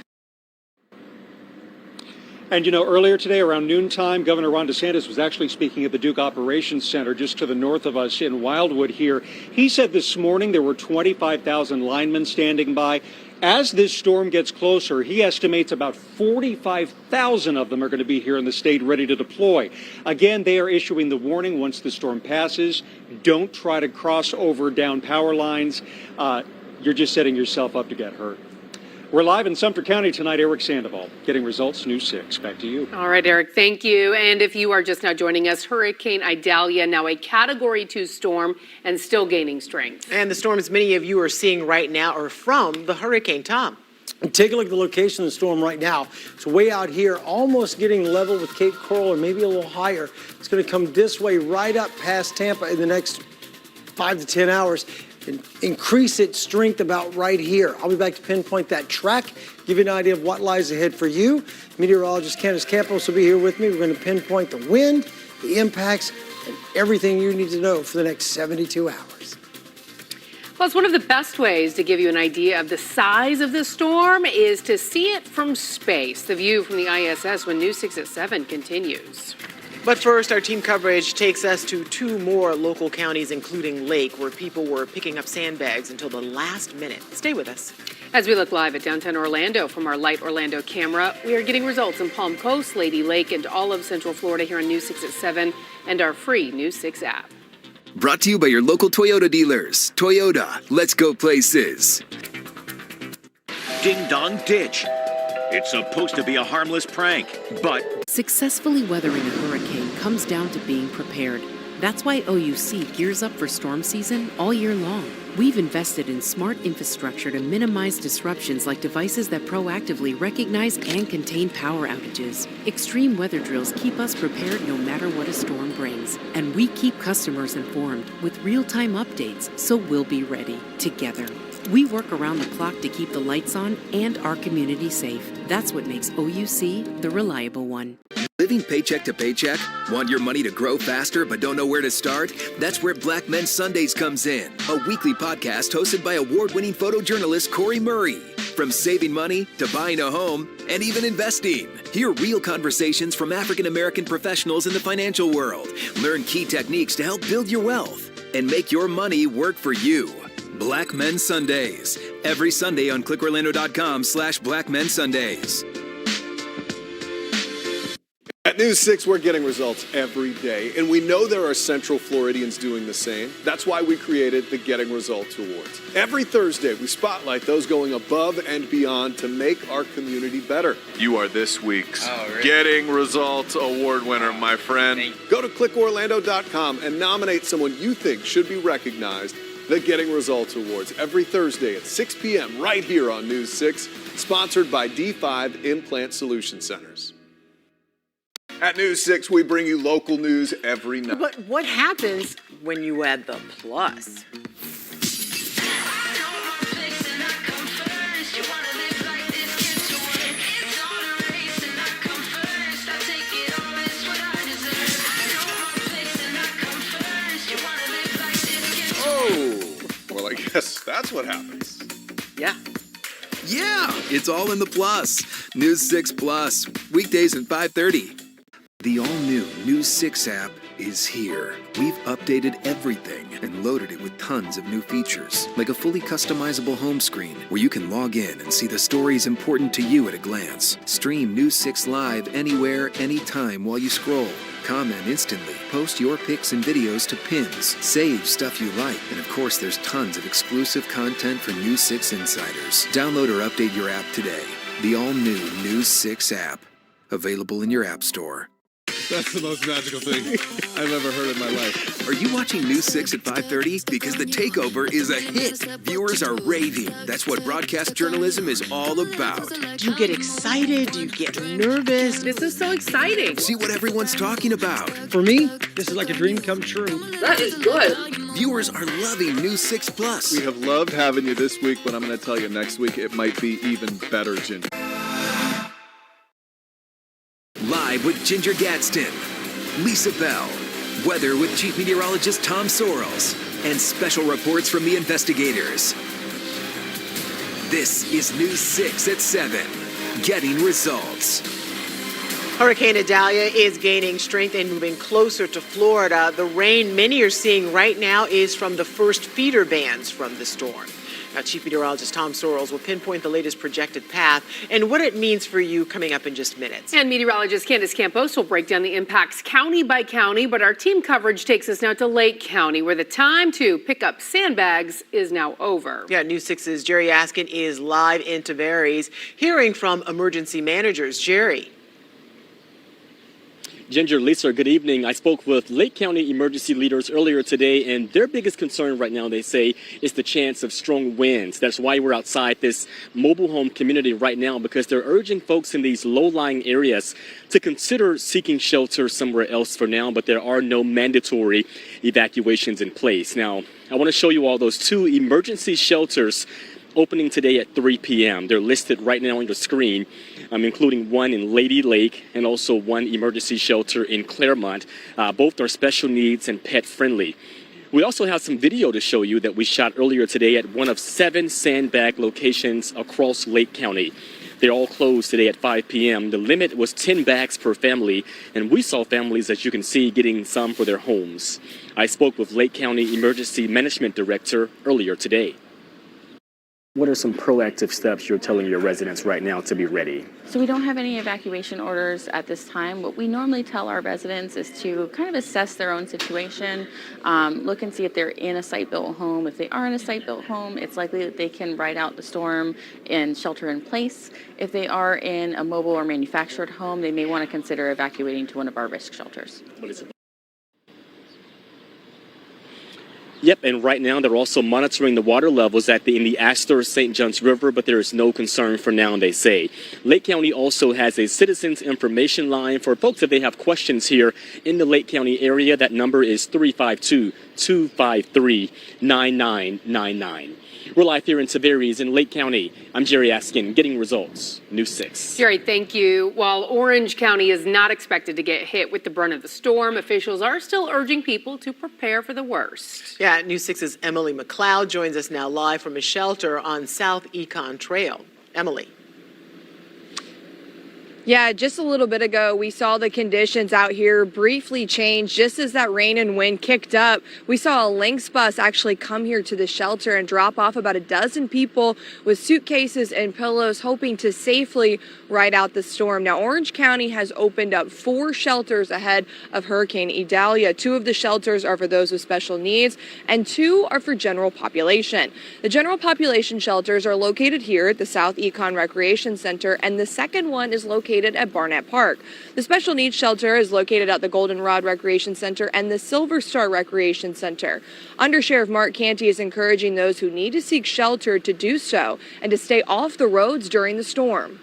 And, earlier today around noontime, Governor Ron DeSantis was actually speaking at the Duke Operations Center just to the north of us in Wildwood here. He said this morning there were 25,000 linemen standing by. As this storm gets closer, he estimates about 45,000 of them are going to be here in the state ready to deploy. Again, they are issuing the warning once the storm passes. Don't try to cross over down power lines. You're just setting yourself up to get hurt. We're live in Sumter County tonight. Eric Sandoval, Getting Results, News 6. Back to you. All right, Eric, thank you. And if you are just now joining us, Hurricane Idalia, now a Category 2 storm and still gaining strength. And the storms many of you are seeing right now are from the hurricane. Tom. Take a look at the location of the storm right now. It's way out here, almost getting level with Cape Coral or maybe a little higher. It's going to come this way right up past Tampa in the next 5 to 10 hours. And increase its strength about right here. I'll be back to pinpoint that track, give you an idea of what lies ahead for you. Meteorologist Candace Campos will be here with me. We're going to pinpoint the wind, the impacts, and everything you need to know for the next 72 hours. Well, it's one of the best ways to give you an idea of the size of the storm is to see it from space. The view from the ISS when News 6 at 7 continues. But first, our team coverage takes us to 2 more local counties, including Lake, where people were picking up sandbags until the last minute. Stay with us. As we look live at downtown Orlando from our Light Orlando camera, we are getting results in Palm Coast, Lady Lake, and all of Central Florida here on News 6 at 7 and our free News 6 app. Brought to you by your local Toyota dealers. Toyota, let's go places. Ding Dong Ditch. It's supposed to be a harmless prank, but successfully weathering a hurricane comes down to being prepared. That's why OUC gears up for storm season all year long. We've invested in smart infrastructure to minimize disruptions like devices that proactively recognize and contain power outages. Extreme weather drills keep us prepared no matter what a storm brings. And we keep customers informed with real-time updates, so we'll be ready together. We work around the clock to keep the lights on and our community safe. That's what makes OUC the reliable one. Living paycheck to paycheck? Want your money to grow faster but don't know where to start? That's where Black Men Sundays comes in, a weekly podcast hosted by award-winning photojournalist Corey Murray. From saving money to buying a home and even investing. Hear real conversations from African-American professionals in the financial world. Learn key techniques to help build your wealth and make your money work for you. Black Men Sundays. Every Sunday on clickorlando.com/Black Men Sundays. At News 6, we're getting results every day, and we know there are Central Floridians doing the same. That's why we created the Getting Results Awards. Every Thursday, we spotlight those going above and beyond to make our community better. You are this week's Getting Results Award winner, my friend. Go to clickorlando.com and nominate someone you think should be recognized. The Getting Results Awards every Thursday at 6 p.m. right here on News 6, sponsored by D5 Implant Solution Centers. At News 6, we bring you local news every night. But what happens when you add the plus? Well, I guess that's what happens. Yeah. Yeah, it's all in the plus. News 6 Plus, weekdays at 5:30. The all-new News 6 app is here. We've updated everything and loaded it with tons of new features, like a fully customizable home screen where you can log in and see the stories important to you at a glance. Stream News 6 live anywhere, anytime while you scroll. Comment instantly, post your pics and videos to pins, save stuff you like, and of course there's tons of exclusive content for News 6 insiders. Download or update your app today. The all-new News 6 app. Available in your app store. That's the most magical thing I've ever heard in my life. Are you watching News 6 at 5:30? Because The Takeover is a hit. Viewers are raving. That's what broadcast journalism is all about. Do you get excited? Do you get nervous? This is so exciting. See what everyone's talking about. For me, this is like a dream come true. That is good. Viewers are loving News 6 Plus. We have loved having you this week, but I'm going to tell you next week it might be even better, Ginger. Live with Ginger Gadsden, Lisa Bell, weather with Chief Meteorologist Tom Sorrells, and special reports from the investigators. This is News 6 at 7, getting results. Hurricane Idalia is gaining strength and moving closer to Florida. The rain many are seeing right now is from the first feeder bands from the storm. Now, Chief Meteorologist Tom Sorrells will pinpoint the latest projected path and what it means for you coming up in just minutes. And meteorologist Candace Campos will break down the impacts county by county, but our team coverage takes us now to Lake County, where the time to pick up sandbags is now over. Yeah, News 6's Jerry Askin is live in Tavares, hearing from emergency managers. Jerry. Ginger, Lisa, good evening. I spoke with Lake County emergency leaders earlier today, and their biggest concern right now, they say, is the chance of strong winds. That's why we're outside this mobile home community right now, because they're urging folks in these low-lying areas to consider seeking shelter somewhere else for now, but there are no mandatory evacuations in place. Now, I want to show you all those two emergency shelters opening today at 3 p.m. They're listed right now on your screen, including one in Lady Lake and also one emergency shelter in Claremont. Both are special needs and pet friendly. We also have some video to show you that we shot earlier today at one of 7 sandbag locations across Lake County. They're all closed today at 5 p.m. The limit was 10 bags per family, and we saw families, as you can see, getting some for their homes. I spoke with Lake County Emergency Management Director earlier today. What are some proactive steps you're telling your residents right now to be ready? So we don't have any evacuation orders at this time. What we normally tell our residents is to kind of assess their own situation, look and see if they're in a site-built home. If they are in a site-built home, it's likely that they can ride out the storm and shelter in place. If they are in a mobile or manufactured home, they may want to consider evacuating to one of our risk shelters. Yep, and right now they're also monitoring the water levels in the Astor St. Johns River, but there is no concern for now, they say. Lake County also has a citizens information line for folks if they have questions here in the Lake County area. That number is 352-253-9999. We're live here in Tavares in Lake County. I'm Jerry Askin, getting results. News 6. Jerry, thank you. While Orange County is not expected to get hit with the brunt of the storm, officials are still urging people to prepare for the worst. Yeah, News 6's Emily McLeod joins us now live from a shelter on South Econ Trail. Emily. Yeah, just a little bit ago, we saw the conditions out here briefly change just as that rain and wind kicked up. We saw a Lynx bus actually come here to the shelter and drop off about a dozen people with suitcases and pillows, hoping to safely ride out the storm. Now, Orange County has opened up 4 shelters ahead of Hurricane Idalia. 2 of the shelters are for those with special needs, and 2 are for general population. The general population shelters are located here at the South Econ Recreation Center, and the second one is located at Barnett Park. The special needs shelter is located at the Goldenrod Recreation Center and the Silver Star Recreation Center. Undersheriff Mark Canty is encouraging those who need to seek shelter to do so and to stay off the roads during the storm.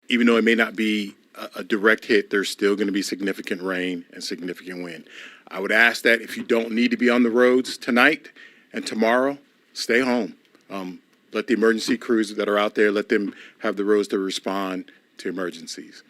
Even though it may not be a direct hit, there's still going to be significant rain and significant wind. I would ask that if you don't need to be on the roads tonight and tomorrow, stay home. Let the emergency crews that are out there, let them have the roads to respond to emergencies.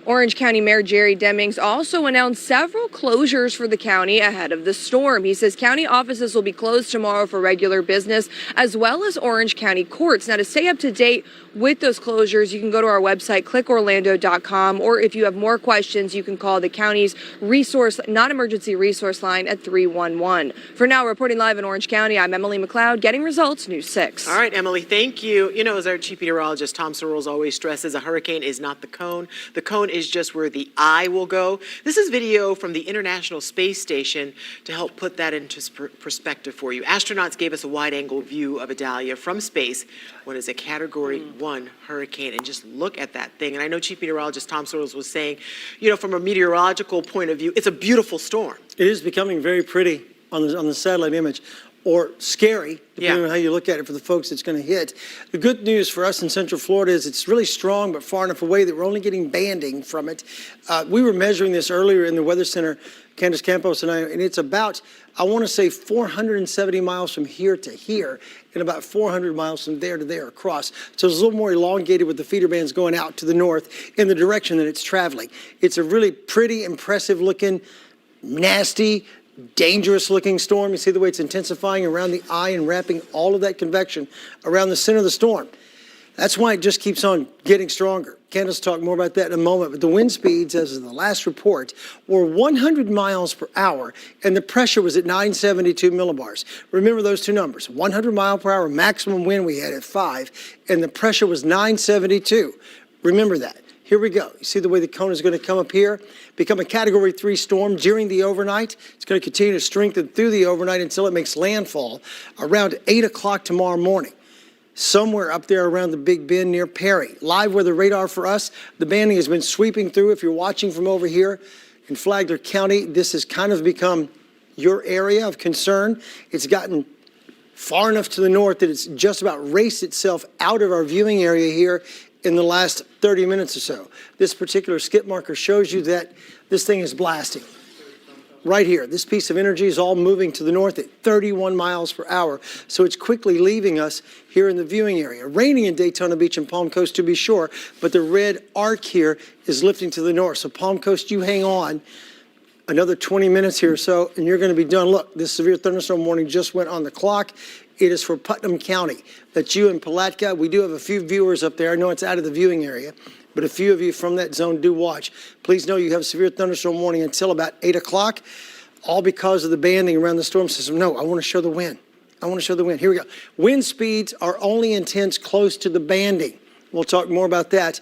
Orange County Mayor Jerry Demings also announced several closures for the county ahead of the storm. He says county offices will be closed tomorrow for regular business, as well as Orange County courts. Now, to stay up to date with those closures, you can go to our website, clickorlando.com, or if you have more questions, you can call the county's non-emergency resource line at 311. For now, reporting live in Orange County, I'm Emily McLeod, Getting Results, News 6. All right, Emily, thank you. You know, as our chief meteorologist Tom Sorrells always stresses, a hurricane is not the cone. The cone is just where the eye will go. This is video from the International Space Station to help put that into perspective for you. Astronauts gave us a wide-angle view of Idalia from space, what is a Category 1 hurricane, and just look at that thing. And I know Chief Meteorologist Tom Sorrells was saying, you know, from a meteorological point of view, it's a beautiful storm. It is becoming very pretty on the satellite image, or scary, depending on how you look at it for the folks it's going to hit. The good news for us in Central Florida is it's really strong but far enough away that we're only getting banding from it. We were measuring this earlier in the Weather Center, Candace Campos and I, and it's about, I want to say, 470 miles from here to here and about 400 miles from there to there across. So it's a little more elongated with the feeder bands going out to the north in the direction that it's traveling. It's a really pretty, impressive looking, nasty, dangerous looking storm. You see the way it's intensifying around the eye and wrapping all of that convection around the center of the storm. That's why it just keeps on getting stronger. Candace will talk more about that in a moment, but the wind speeds, as of the last report, were 100 miles per hour, and the pressure was at 972 millibars. Remember those two numbers, 100 mile per hour maximum wind we had at 5, and the pressure was 972. Remember that. Here we go. You see the way the cone is going to come up here, become a Category 3 storm during the overnight. It's going to continue to strengthen through the overnight until it makes landfall around 8 o'clock tomorrow morning, somewhere up there around the Big Bend near Perry. Live weather radar for us. The banding has been sweeping through. If you're watching from over here in Flagler County, this has kind of become your area of concern. It's gotten far enough to the north that it's just about raced itself out of our viewing area here in the last 30 minutes or so. This particular skip marker shows you that this thing is blasting. Right here, this piece of energy is all moving to the north at 31 miles per hour. So it's quickly leaving us here in the viewing area. Raining in Daytona Beach and Palm Coast to be sure, but the red arc here is lifting to the north. So Palm Coast, you hang on another 20 minutes here or so, and you're going to be done. Look, this severe thunderstorm warning just went on the clock. It is for Putnam County. That's you in Palatka. We do have a few viewers up there. I know it's out of the viewing area, but a few of you from that zone do watch. Please know you have a severe thunderstorm warning until about 8 o'clock, all because of the banding around the storm system. No, I want to show the wind. I want to show the wind. Here we go. Wind speeds are only intense close to the banding. We'll talk more about that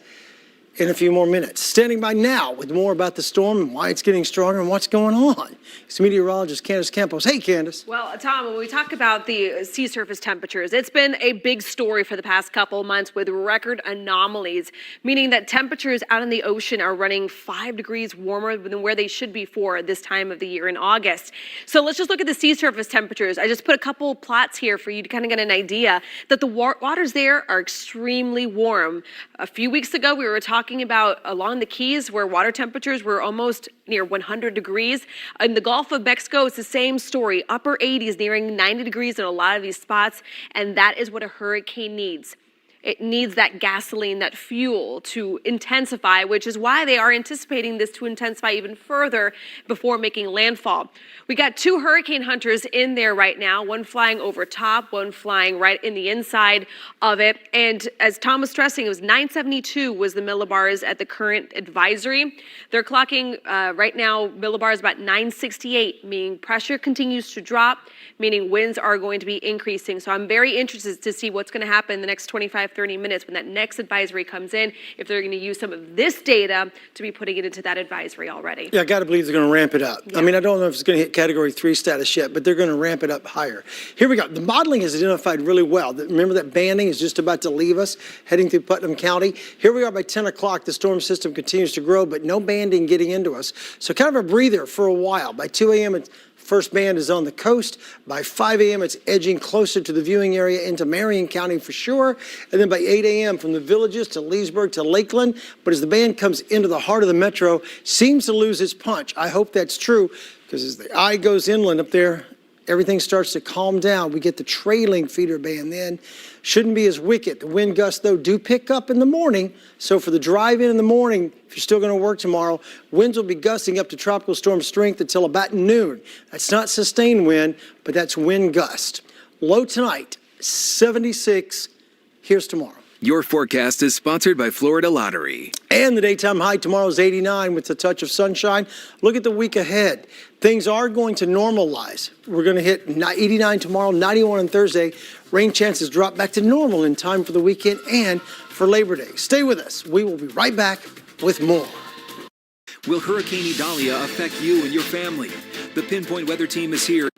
in a few more minutes. Standing by now with more about the storm and why it's getting stronger and what's going on. It's meteorologist Candace Campos. Hey, Candace. Well, Tom, when we talk about the sea surface temperatures, it's been a big story for the past couple of months with record anomalies, meaning that temperatures out in the ocean are running 5 degrees warmer than where they should be for this time of the year in August. So let's just look at the sea surface temperatures. I just put a couple plots here for you to kind of get an idea that the waters there are extremely warm. A few weeks ago, we were talking about along the Keys where water temperatures were almost near 100 degrees. In the Gulf of Mexico, it's the same story, upper 80s, nearing 90 degrees in a lot of these spots, and that is what a hurricane needs. It needs that gasoline, that fuel to intensify, which is why they are anticipating this to intensify even further before making landfall. We got 2 hurricane hunters in there right now, one flying over top, one flying right in the inside of it. And as Tom was stressing, it was 972 was the millibars at the current advisory. They're clocking right now millibars about 968, meaning pressure continues to drop, meaning winds are going to be increasing. So I'm very interested to see what's going to happen in the next 30 minutes when that next advisory comes in, if they're going to use some of this data to be putting it into that advisory already. Yeah, I got to believe they're going to ramp it up. Yeah. I mean, I don't know if it's going to hit Category 3 status yet, but they're going to ramp it up higher. Here we go. The modeling is identified really well. Remember that banding is just about to leave us, heading through Putnam County. Here we are by 10 o'clock. The storm system continues to grow, but no banding getting into us. So kind of a breather for a while. By 2 a.m., it's first band is on the coast. By 5 a.m., it's edging closer to the viewing area into Marion County for sure. And then by 8 a.m., from the Villages to Leesburg to Lakeland. But as the band comes into the heart of the metro, seems to lose its punch. I hope that's true, because as the eye goes inland up there everything starts to calm down. We get the trailing feeder band then. Shouldn't be as wicked. The wind gusts, though, do pick up in the morning. So for the drive-in the morning, if you're still going to work tomorrow, winds will be gusting up to tropical storm strength until about noon. That's not sustained wind, but that's wind gust. Low tonight, 76. Here's tomorrow. Your forecast is sponsored by Florida Lottery. And the daytime high tomorrow is 89 with a touch of sunshine. Look at the week ahead. Things are going to normalize. We're going to hit 89 tomorrow, 91 on Thursday. Rain chances drop back to normal in time for the weekend and for Labor Day. Stay with us. We will be right back with more. Will Hurricane Idalia affect you and your family? The Pinpoint Weather Team is here.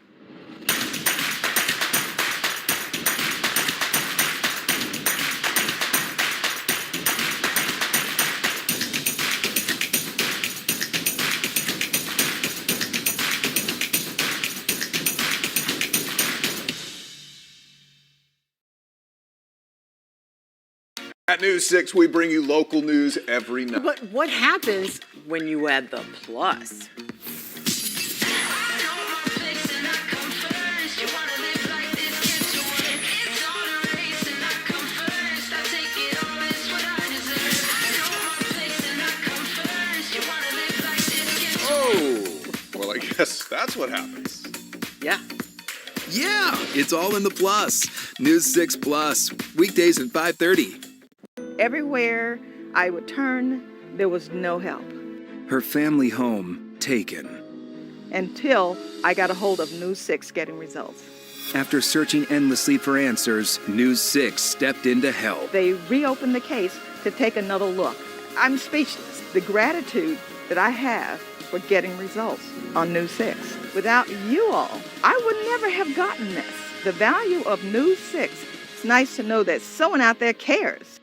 At News 6, we bring you local news every night. But what happens when you add the plus? Oh, well, I guess that's what happens. Yeah. Yeah, it's all in the plus. News 6 Plus, weekdays at 5:30. Everywhere I would turn, there was no help Her family home taken. until I got a hold of News 6 Getting Results. After searching endlessly for answers, News 6 stepped in to help. They reopened the case to take another look. I'm speechless. The gratitude that I have for getting results on News 6. Without you all, I would never have gotten this. The value of News 6. It's nice to know that someone out there cares.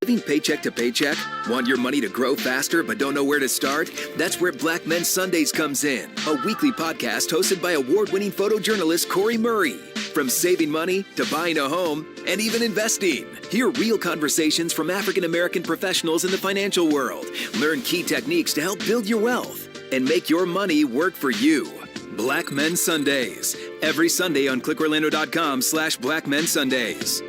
Living paycheck to paycheck? Want your money to grow faster but don't know where to start? That's where Black Men Sundays comes in, a weekly podcast hosted by award-winning photojournalist Corey Murray. From saving money to buying a home and even investing. Hear real conversations from African-American professionals in the financial world. Learn key techniques to help build your wealth and make your money work for you. Black Men Sundays. Every Sunday on clickorlando.com/Black Men Sundays.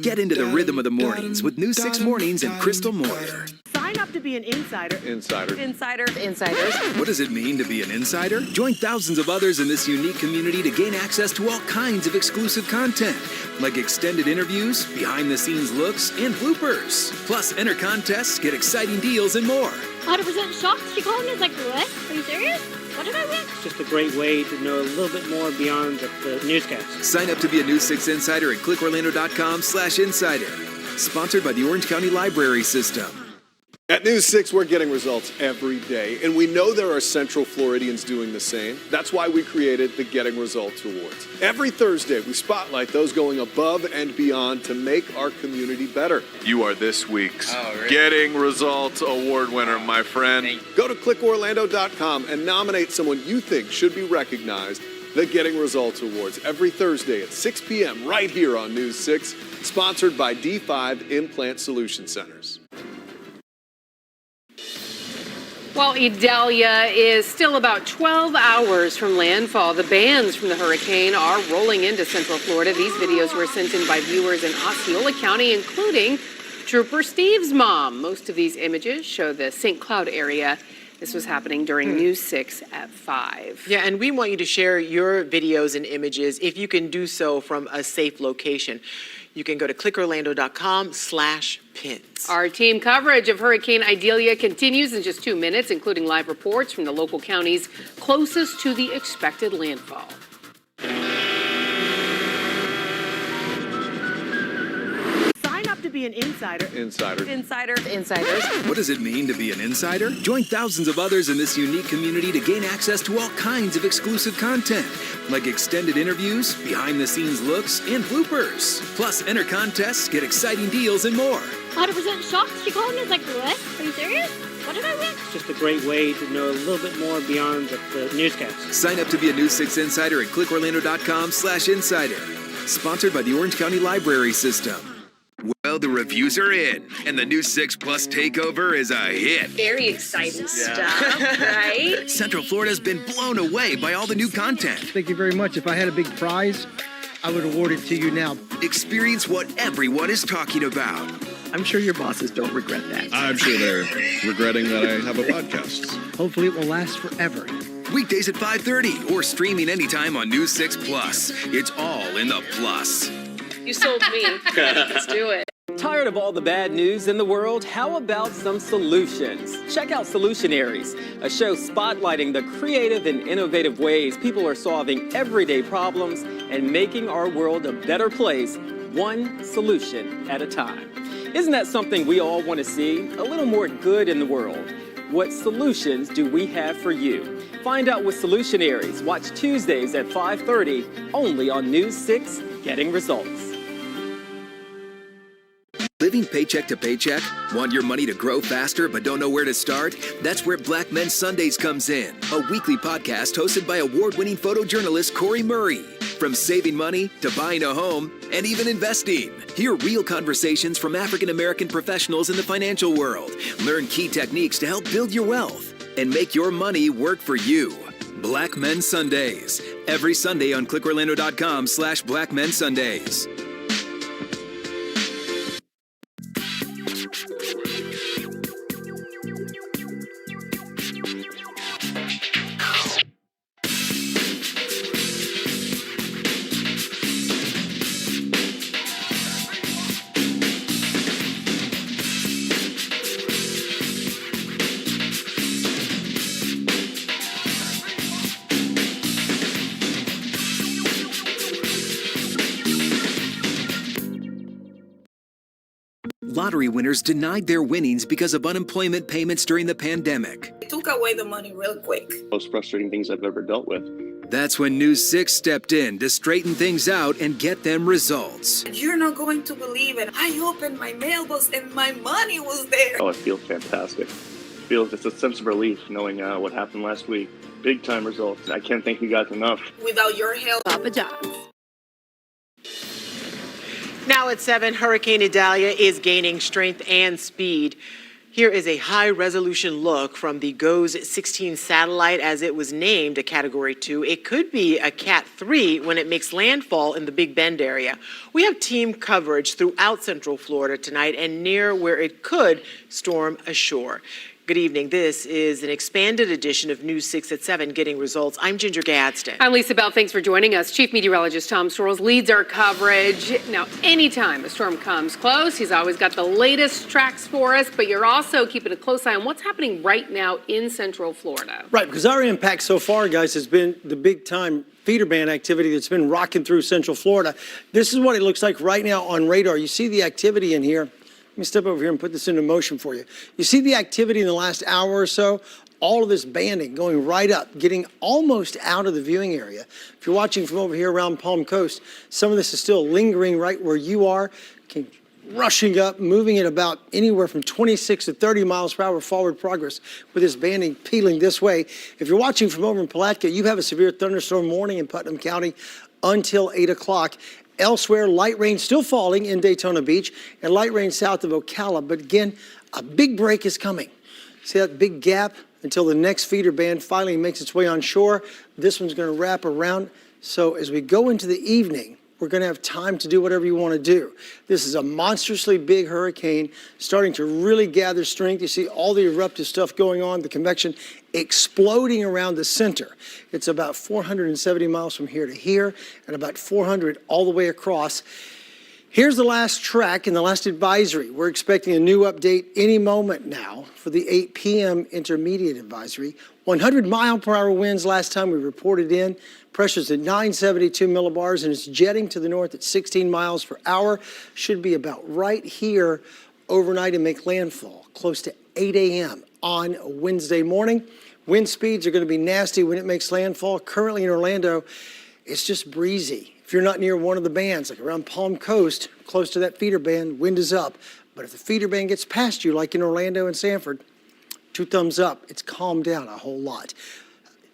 Get into the rhythm of the mornings with News 6 Mornings and Crystal Moyer. Sign up to be an insider. Insider. Insiders. What does it mean to be an insider? Join thousands of others in this unique community to gain access to all kinds of exclusive content, like extended interviews, behind-the-scenes looks, and bloopers. Plus, enter contests, get exciting deals, and more. 100% shocked. She called me. I was like, what? Are you serious? What did I win? It's just a great way to know a little bit more beyond the newscast. Sign up to be a News 6 insider at clickorlando.com/insider. Sponsored by the Orange County Library System. At News 6, we're getting results every day, and we know there are Central Floridians doing the same. That's why we created the Getting Results Awards. Every Thursday, we spotlight those going above and beyond to make our community better. You are this week's Getting Results Award winner, my friend. Go to clickorlando.com and nominate someone you think should be recognized. The Getting Results Awards every Thursday at 6 p.m. right here on News 6, sponsored by D5 Implant Solution Centers. While Idalia is still about 12 hours from landfall, the bands from the hurricane are rolling into Central Florida. These videos were sent in by viewers in Osceola County, including Trooper Steve's mom. Most of these images show the St. Cloud area. This was happening during News 6 at 5. Yeah, and we want you to share your videos and images if you can do so from a safe location. You can go to clickorlando.com/pins. Our team coverage of Hurricane Idalia continues in just 2 minutes, including live reports from the local counties closest to the expected landfall. Sign up to be an insider. Insider. Insiders. What does it mean to be an insider? Join thousands of others in this unique community to gain access to all kinds of exclusive content, like extended interviews, behind-the-scenes looks, and bloopers. Plus, enter contests, get exciting deals, and more. 100% shocked. She called me. I was like, what? Are you serious? What did I win? It's just a great way to know a little bit more beyond the newscast. Sign up to be a News 6 insider at clickorlando.com/insider. Sponsored by the Orange County Library System. Well, Oh, the reviews are in, and the new 6 Plus takeover is a hit. Very exciting stuff, right? Central Florida's been blown away by all the new content. Thank you very much. If I had a big prize, I would award it to you now. Experience what everyone is talking about. I'm sure your bosses don't regret that. I'm sure they're regretting that I have a podcast. Hopefully it will last forever. Weekdays at 5:30 or streaming anytime on News 6 Plus. It's all in the plus. You sold me. Let's do it. Tired of all the bad news in the world? How about some solutions? Check out Solutionaries, a show spotlighting the creative and innovative ways people are solving everyday problems and making our world a better place, one solution at a time. Isn't that something we all want to see? A little more good in the world. What solutions do we have for you? Find out with Solutionaries. Watch Tuesdays at 5:30, only on News 6, Getting Results. Living paycheck to paycheck? Want your money to grow faster but don't know where to start? That's where Black Men Sundays comes in, a weekly podcast hosted by award-winning photojournalist Corey Murray. From saving money to buying a home and even investing. Hear real conversations from African-American professionals in the financial world. Learn key techniques to help build your wealth and make your money work for you. Black Men Sundays. Every Sunday on clickorlando.com/Black Men Sundays. Lottery winners denied their winnings because of unemployment payments during the pandemic. They took away the money real quick. Most frustrating things I've ever dealt with. That's when News 6 stepped in to straighten things out and get them results. You're not going to believe it. I opened my mailbox and my money was there. Oh, it feels fantastic. It feels just a sense of relief knowing what happened last week. Big time results. I can't thank you guys enough. Without your help. Papa John's. Now at 7, Hurricane Idalia is gaining strength and speed. Here is a high-resolution look from the GOES 16 satellite as it was named a Category 2. It could be a Cat 3 when it makes landfall in the Big Bend area. We have team coverage throughout Central Florida tonight and near where it could storm ashore. Good evening. This is an expanded edition of News 6 at 7, Getting Results. I'm Ginger Gadsden. I'm Lisa Bell. Thanks for joining us. Chief Meteorologist Tom Sorrells leads our coverage. Now, anytime a storm comes close, he's always got the latest tracks for us, but you're also keeping a close eye on what's happening right now in Central Florida. Right, because our impact so far, guys, has been the big-time feeder band activity that's been rocking through Central Florida. This is what it looks like right now on radar. You see the activity in here. Let me step over here and put this into motion for you. You see the activity in the last hour or so? All of this banding going right up, getting almost out of the viewing area. If you're watching from over here around Palm Coast, some of this is still lingering right where you are, rushing up, moving at about anywhere from 26 to 30 miles per hour forward progress with this banding peeling this way. If you're watching from over in Palatka, you have a severe thunderstorm warning in Putnam County until 8 o'clock. Elsewhere, light rain still falling in Daytona Beach and light rain south of Ocala. But again, a big break is coming. See that big gap until the next feeder band finally makes its way on shore. This one's going to wrap around. So as we go into the evening, we're going to have time to do whatever you want to do. This is a monstrously big hurricane starting to really gather strength. You see all the eruptive stuff going on, the convection exploding around the center. It's about 470 miles from here to here and about 400 all the way across. Here's the last track and the last advisory. We're expecting a new update any moment now for the 8 p.m. intermediate advisory. 100-mile-per-hour winds last time we reported in. Pressure's at 972 millibars, and it's jetting to the north at 16 miles per hour. Should be about right here overnight and make landfall close to 8 a.m. on Wednesday morning. Wind speeds are going to be nasty when it makes landfall. Currently in Orlando, it's just breezy. If you're not near one of the bands, like around Palm Coast, close to that feeder band, wind is up. But if the feeder band gets past you, like in Orlando and Sanford, 2 thumbs up, it's calmed down a whole lot.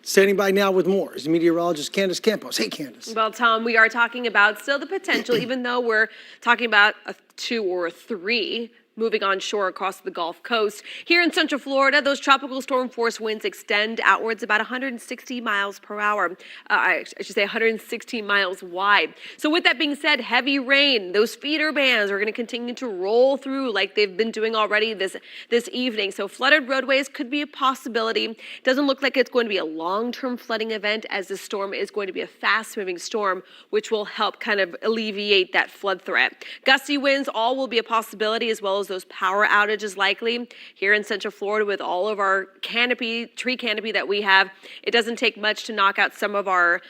Standing by now with more is meteorologist Candace Campos. Hey, Candace. Well, Tom, we are talking about still the potential, even though we're talking about a 2 or 3 moving onshore across the Gulf Coast. Here in Central Florida, those tropical storm force winds extend outwards about 160 miles per hour. I should say 116 miles wide. So with that being said, heavy rain, those feeder bands are going to continue to roll through like they've been doing already this evening. So flooded roadways could be a possibility. Doesn't look like it's going to be a long-term flooding event, as the storm is going to be a fast-moving storm, which will help kind of alleviate that flood threat. Gusty winds all will be a possibility, as well as those power outages likely. Here in Central Florida, with all of our tree canopy that we have, it doesn't take much to knock out some of our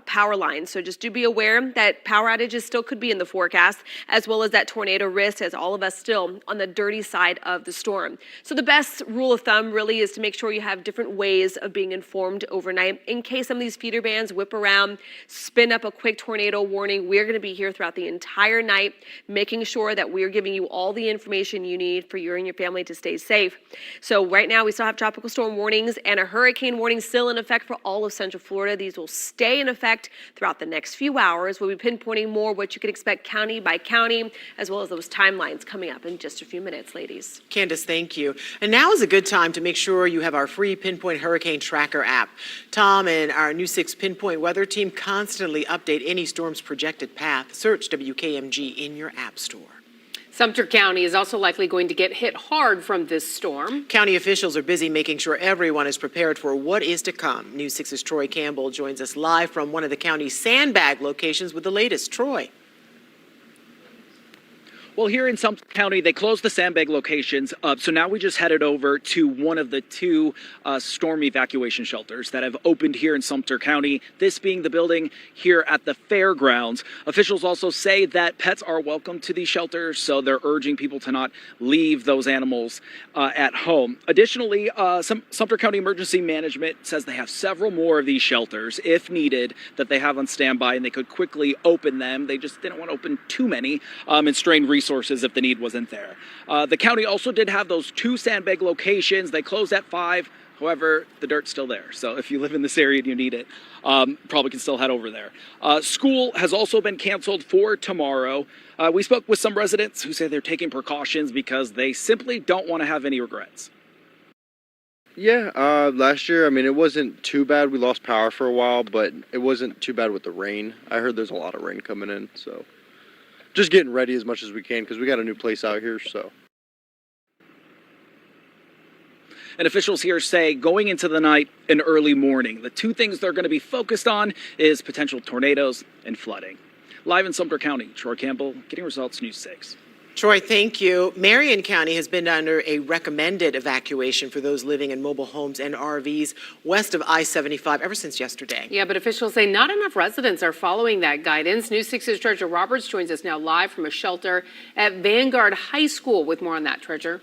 power lines. So just do be aware that power outages still could be in the forecast, as well as that tornado risk, as all of us still on the dirty side of the storm. So the best rule of thumb really is to make sure you have different ways of being informed overnight in case some of these feeder bands whip around, spin up a quick tornado warning. We're going to be here throughout the entire night, making sure that we're giving you all the information you need for you and your family to stay safe. So right now we still have tropical storm warnings and a hurricane warning still in effect for all of Central Florida. These will stay in effect throughout the next few hours. We'll be pinpointing more what you can expect county by county, as well as those timelines coming up in just a few minutes, ladies. Candace, thank you. And now is a good time to make sure you have our free Pinpoint Hurricane Tracker app. Tom and our News 6 Pinpoint weather team constantly update any storm's projected path. Search WKMG in your app store. Sumter County is also likely going to get hit hard from this storm. County officials are busy making sure everyone is prepared for what is to come. News 6's Troy Campbell joins us live from one of the county's sandbag locations with the latest. Troy. Well, here in Sumter County, they closed the sandbag locations up, so now we just headed over to one of the 2 storm evacuation shelters that have opened here in Sumter County, this being the building here at the fairgrounds. Officials also say that pets are welcome to these shelters, so they're urging people to not leave those animals at home. Additionally, Sumter County Emergency Management says they have several more of these shelters, if needed, that they have on standby, and they could quickly open them. They just didn't want to open too many and strain resources if the need wasn't there. The county also did have those 2 sandbag locations. They closed at 5. However, the dirt's still there. So if you live in this area and you need it, probably can still head over there. School has also been canceled for tomorrow. We spoke with some residents who say they're taking precautions because they simply don't want to have any regrets. Yeah, last year, I mean, it wasn't too bad. We lost power for a while, but it wasn't too bad with the rain. I heard there's a lot of rain coming in, so just getting ready as much as we can because we got a new place out here, so. And officials here say going into the night and early morning, the 2 things they're going to be focused on is potential tornadoes and flooding. Live in Sumter County, Troy Campbell, Getting Results, News 6. Troy, thank you. Marion County has been under a recommended evacuation for those living in mobile homes and RVs west of I-75 ever since yesterday. Yeah, but officials say not enough residents are following that guidance. News 6's Treasure Roberts joins us now live from a shelter at Vanguard High School with more on that, Treasure.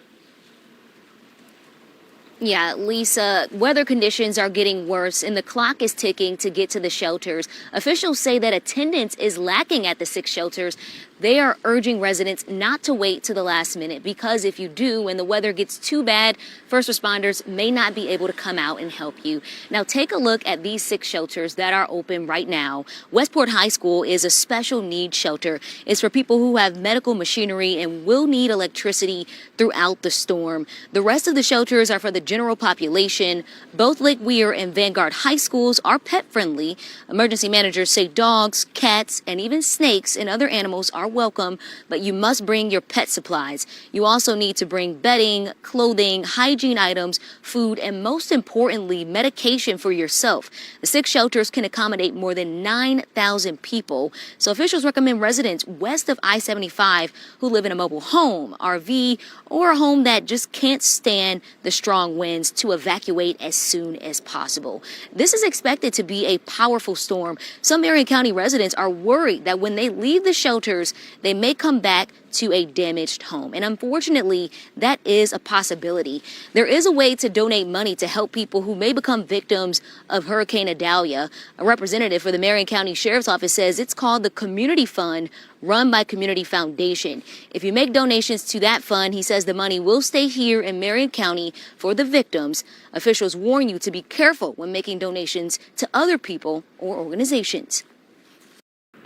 Yeah, Lisa, weather conditions are getting worse and the clock is ticking to get to the shelters. Officials say that attendance is lacking at the 6 shelters. They are urging residents not to wait to the last minute because if you do, when the weather gets too bad, first responders may not be able to come out and help you. Now take a look at these 6 shelters that are open right now. Westport High School is a special needs shelter. It's for people who have medical machinery and will need electricity throughout the storm. The rest of the shelters are for the general population. Both Lake Weir and Vanguard High Schools are pet friendly. Emergency managers say dogs, cats, and even snakes and other animals are welcome, but you must bring your pet supplies. You also need to bring bedding, clothing, hygiene items, food, and most importantly, medication for yourself. The 6 shelters can accommodate more than 9,000 people. So officials recommend residents west of I-75 who live in a mobile home, RV, or a home that just can't stand the strong winds to evacuate as soon as possible. This is expected to be a powerful storm. Some Marion County residents are worried that when they leave the shelters, they may come back to a damaged home. And unfortunately, that is a possibility. There is a way to donate money to help people who may become victims of Hurricane Idalia. A representative for the Marion County Sheriff's Office says it's called the Community Fund, run by Community Foundation. If you make donations to that fund, he says the money will stay here in Marion County for the victims. Officials warn you to be careful when making donations to other people or organizations.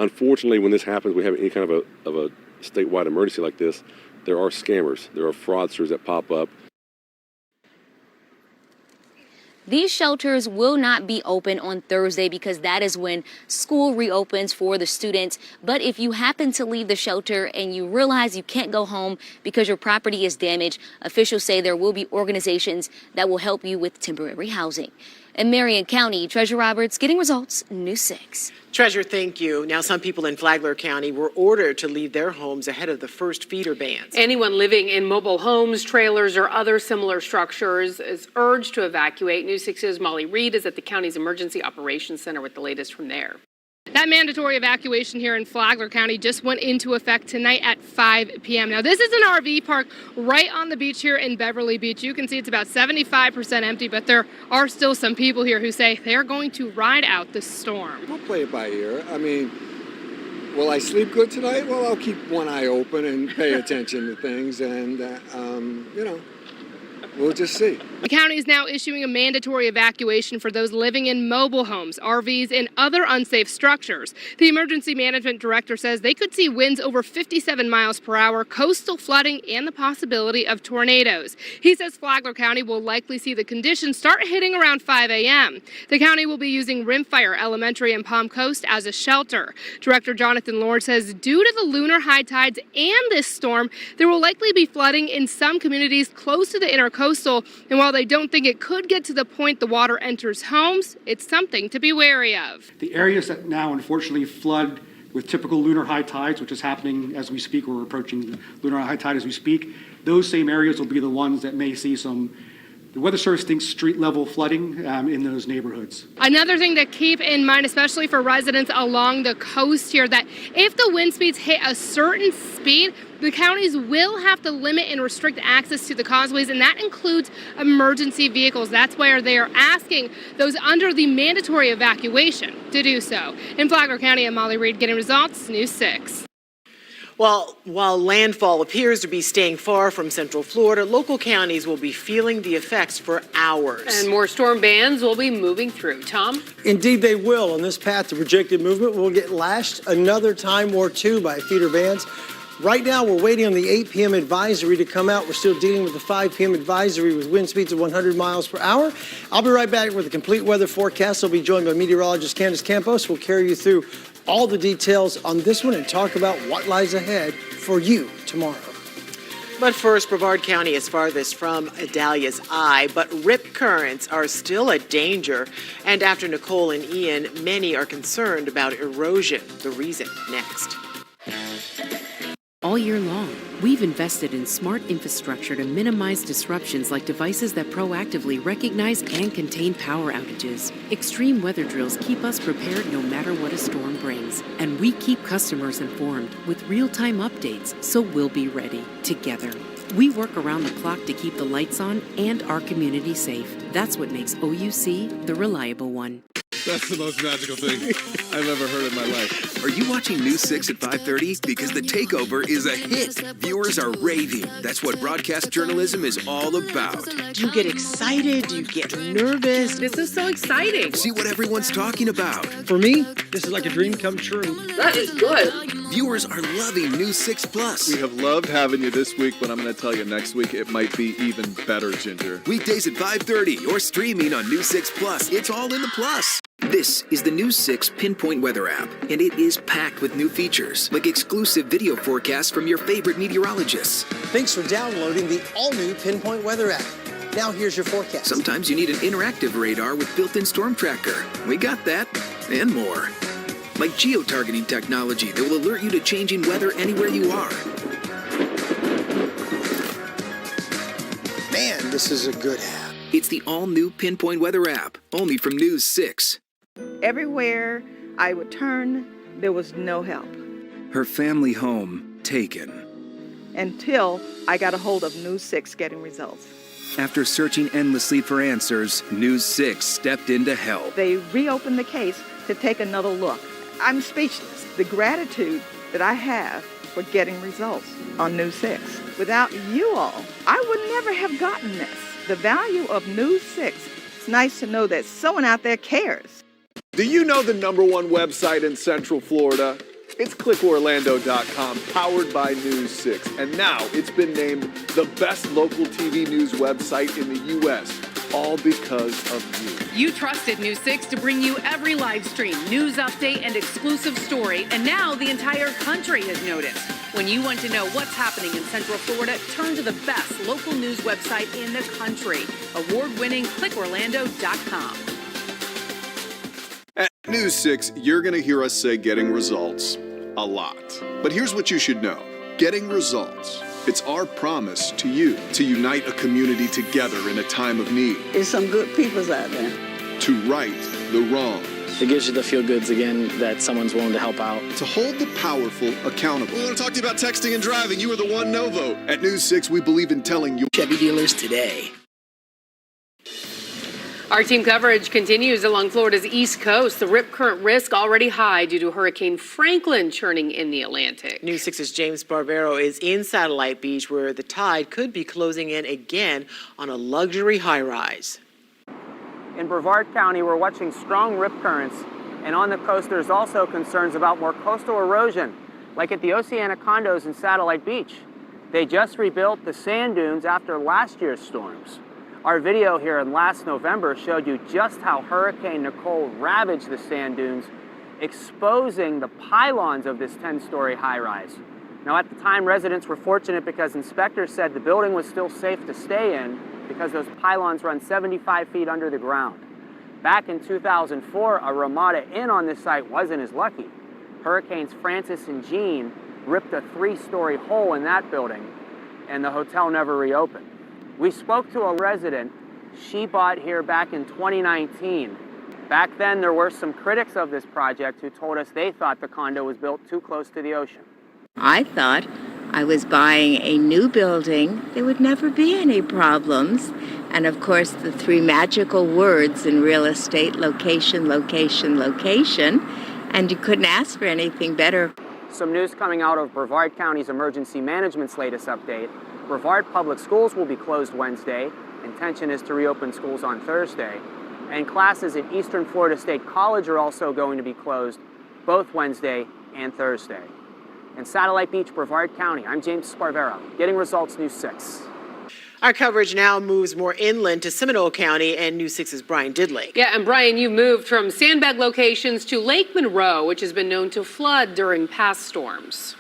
Unfortunately, when this happens, we have any kind of a statewide emergency like this, there are scammers, there are fraudsters that pop up. These shelters will not be open on Thursday because that is when school reopens for the students. But if you happen to leave the shelter and you realize you can't go home because your property is damaged, officials say there will be organizations that will help you with temporary housing. In Marion County, Treasurer Roberts, Getting Results, News 6. Treasurer, thank you. Now, some people in Flagler County were ordered to leave their homes ahead of the first feeder bans. Anyone living in mobile homes, trailers, or other similar structures is urged to evacuate. News 6's Molly Reed is at the county's Emergency Operations Center with the latest from there. That mandatory evacuation here in Flagler County just went into effect tonight at 5 p.m. Now, this is an RV park right on the beach here in Beverly Beach. You can see it's about 75% empty, but there are still some people here who say they're going to ride out the storm. We'll play it by ear. I mean, will I sleep good tonight? Well, I'll keep one eye open and pay attention to things, and, we'll just see. The county is now issuing a mandatory evacuation for those living in mobile homes, RVs, and other unsafe structures. The emergency management director says they could see winds over 57 miles per hour, coastal flooding, and the possibility of tornadoes. He says Flagler County will likely see the conditions start hitting around 5 a.m. The county will be using Rimfire Elementary and Palm Coast as a shelter. Director Jonathan Lord says due to the lunar high tides and this storm, there will likely be flooding in some communities close to the intercoastal. And while they don't think it could get to the point the water enters homes, it's something to be wary of. The areas that now unfortunately flood with typical lunar high tides, which is happening as we speak, we're approaching lunar high tide as we speak, those same areas will be the ones that may see the Weather Service thinks street level flooding in those neighborhoods. Another thing to keep in mind, especially for residents along the coast here, that if the wind speeds hit a certain speed, the counties will have to limit and restrict access to the causeways, and that includes emergency vehicles. That's where they are asking those under the mandatory evacuation to do so. In Flagler County, I'm Molly Reed, Getting Results, News 6. Well, while landfall appears to be staying far from Central Florida, local counties will be feeling the effects for hours. And more storm bans will be moving through. Tom? Indeed, they will. On this path to projected movement, we'll get lashed another time or two by feeder bans. Right now, we're waiting on the 8 p.m. advisory to come out. We're still dealing with the 5 p.m. advisory with wind speeds of 100 miles per hour. I'll be right back with a complete weather forecast. I'll be joined by meteorologist Candace Campos. We'll carry you through all the details on this one and talk about what lies ahead for you tomorrow. But first, Brevard County is farthest from Idalia's eye, but rip currents are still a danger. And after Nicole and Ian, many are concerned about erosion. The reason next. All year long, we've invested in smart infrastructure to minimize disruptions like devices that proactively recognize and contain power outages. Extreme weather drills keep us prepared no matter what a storm brings. And we keep customers informed with real-time updates so we'll be ready together. We work around the clock to keep the lights on and our community safe. That's what makes OUC the reliable one. That's the most magical thing I've ever heard in my life. Are you watching News 6 at 5:30? Because The Takeover is a hit. Viewers are raving. That's what broadcast journalism is all about. Do you get excited? Do you get nervous? This is so exciting. See what everyone's talking about. For me, this is like a dream come true. That is good. Viewers are loving News 6 Plus. We have loved having you this week, but I'm going to tell you next week it might be even better, Ginger. Weekdays at 5:30 or streaming on News 6 Plus. It's all in the plus. This is the News 6 Pinpoint Weather app, and it is packed with new features, like exclusive video forecasts from your favorite meteorologists. Thanks for downloading the all-new Pinpoint Weather app. Now here's your forecast. Sometimes you need an interactive radar with built-in storm tracker. We got that, and more. Like geo-targeting technology that will alert you to changing weather anywhere you are. Man, this is a good app. It's the all-new Pinpoint Weather app, only from News 6. Everywhere I would turn, there was no help. Her family home taken. until I got a hold of News 6 Getting Results. After searching endlessly for answers, News 6 stepped in to help. They reopened the case to take another look. I'm speechless. The gratitude that I have for getting results on News 6. Without you all, I would never have gotten this. The value of News 6. It's nice to know that someone out there cares. Do you know the #1 website in Central Florida? It's clickorlando.com, powered by News 6. And now it's been named the best local TV news website in the U.S., all because of you. You trusted News 6 to bring you every live stream, news update, and exclusive story, and now the entire country has noticed. When you want to know what's happening in Central Florida, turn to the best local news website in the country, award-winning clickorlando.com. At News 6, you're going to hear us say getting results a lot. But here's what you should know. Getting results. It's our promise to you to unite a community together in a time of need. There's some good peoples out there. To right the wrong. It gives you the feel-goods again that someone's willing to help out. To hold the powerful accountable. We want to talk to you about texting and driving. You were the one no vote. At News 6, we believe in telling you. Chevy dealers today. Our team coverage continues along Florida's East Coast. The rip current risk already high due to Hurricane Franklin churning in the Atlantic. News 6's James Barbero is in Satellite Beach, where the tide could be closing in again on a luxury high-rise. In Brevard County, we're watching strong rip currents, and on the coast there's also concerns about more coastal erosion, like at the Oceana condos in Satellite Beach. They just rebuilt the sand dunes after last year's storms. Our video here in last November showed you just how Hurricane Nicole ravaged the sand dunes, exposing the pylons of this 10-story high-rise. Now, at the time, residents were fortunate because inspectors said the building was still safe to stay in because those pylons run 75 feet under the ground. Back in 2004, a Ramada Inn on this site wasn't as lucky. Hurricanes Francis and Jean ripped a 3-story hole in that building, and the hotel never reopened. We spoke to a resident. She bought here back in 2019. Back then, there were some critics of this project who told us they thought the condo was built too close to the ocean. I thought I was buying a new building. There would never be any problems. And of course, the 3 magical words in real estate: location, location, location. And you couldn't ask for anything better. Some news coming out of Brevard County's emergency management's latest update. Brevard Public Schools will be closed Wednesday. Intention is to reopen schools on Thursday. And classes at Eastern Florida State College are also going to be closed both Wednesday and Thursday. In Satellite Beach, Brevard County, I'm James Sparvero, Getting Results, News 6. Our coverage now moves more inland to Seminole County, and News 6's Brian Didlake. Yeah, and Brian, you moved from sandbag locations to Lake Monroe, which has been known to flood during past storms.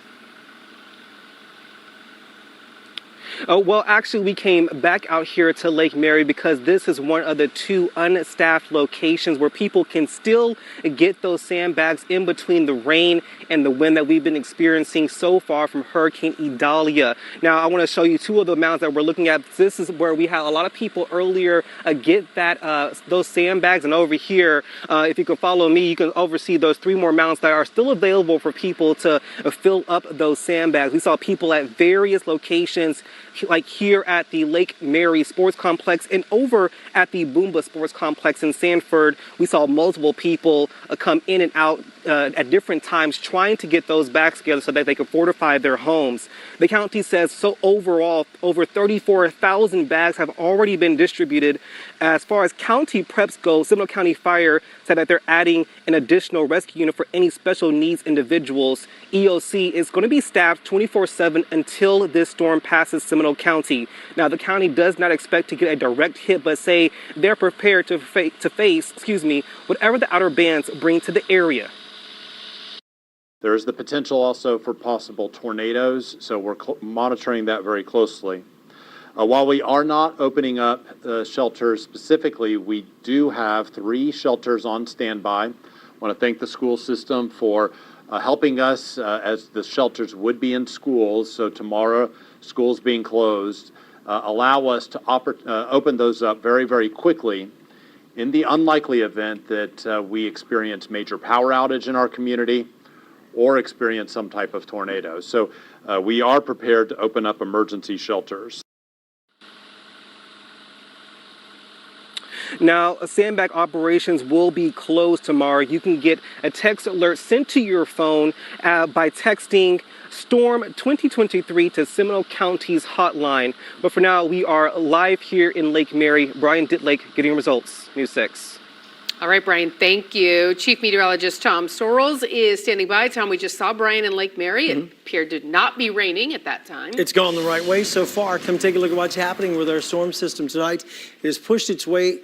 Well, actually, we came back out here to Lake Mary because this is one of the 2 unstaffed locations where people can still get those sandbags in between the rain and the wind that we've been experiencing so far from Hurricane Idalia. Now, I want to show you 2 of the mounds that we're looking at. This is where we had a lot of people earlier get those sandbags, and over here, if you can follow me, you can oversee those 3 more mounds that are still available for people to fill up those sandbags. We saw people at various locations, like here at the Lake Mary Sports Complex and over at the Boomba Sports Complex in Sanford. We saw multiple people come in and out at different times trying to get those bags together so that they could fortify their homes. The county says so overall, over 34,000 bags have already been distributed. As far as county preps go, Seminole County Fire said that they're adding an additional rescue unit for any special needs individuals. EOC is going to be staffed 24/7 until this storm passes Seminole County. Now, the county does not expect to get a direct hit, but say they're prepared to face whatever the outer bands bring to the area. There is the potential also for possible tornadoes, so we're monitoring that very closely. While we are not opening up shelters specifically, we do have 3 shelters on standby. I want to thank the school system for helping us as the shelters would be in schools. So tomorrow, schools being closed, allow us to open those up very, very quickly in the unlikely event that we experience major power outage in our community, or experience some type of tornado. So we are prepared to open up emergency shelters. Now, sandbag operations will be closed tomorrow. You can get a text alert sent to your phone by texting Storm 2023 to Seminole County's hotline. But for now, we are live here in Lake Mary. Brian Ditlake getting results, News 6. All right, Brian, thank you. Chief Meteorologist Tom Sorrells is standing by. Tom, we just saw Brian in Lake Mary. It appeared to not be raining at that time. It's gone the right way so far. Come take a look at what's happening with our storm system tonight. It has pushed its way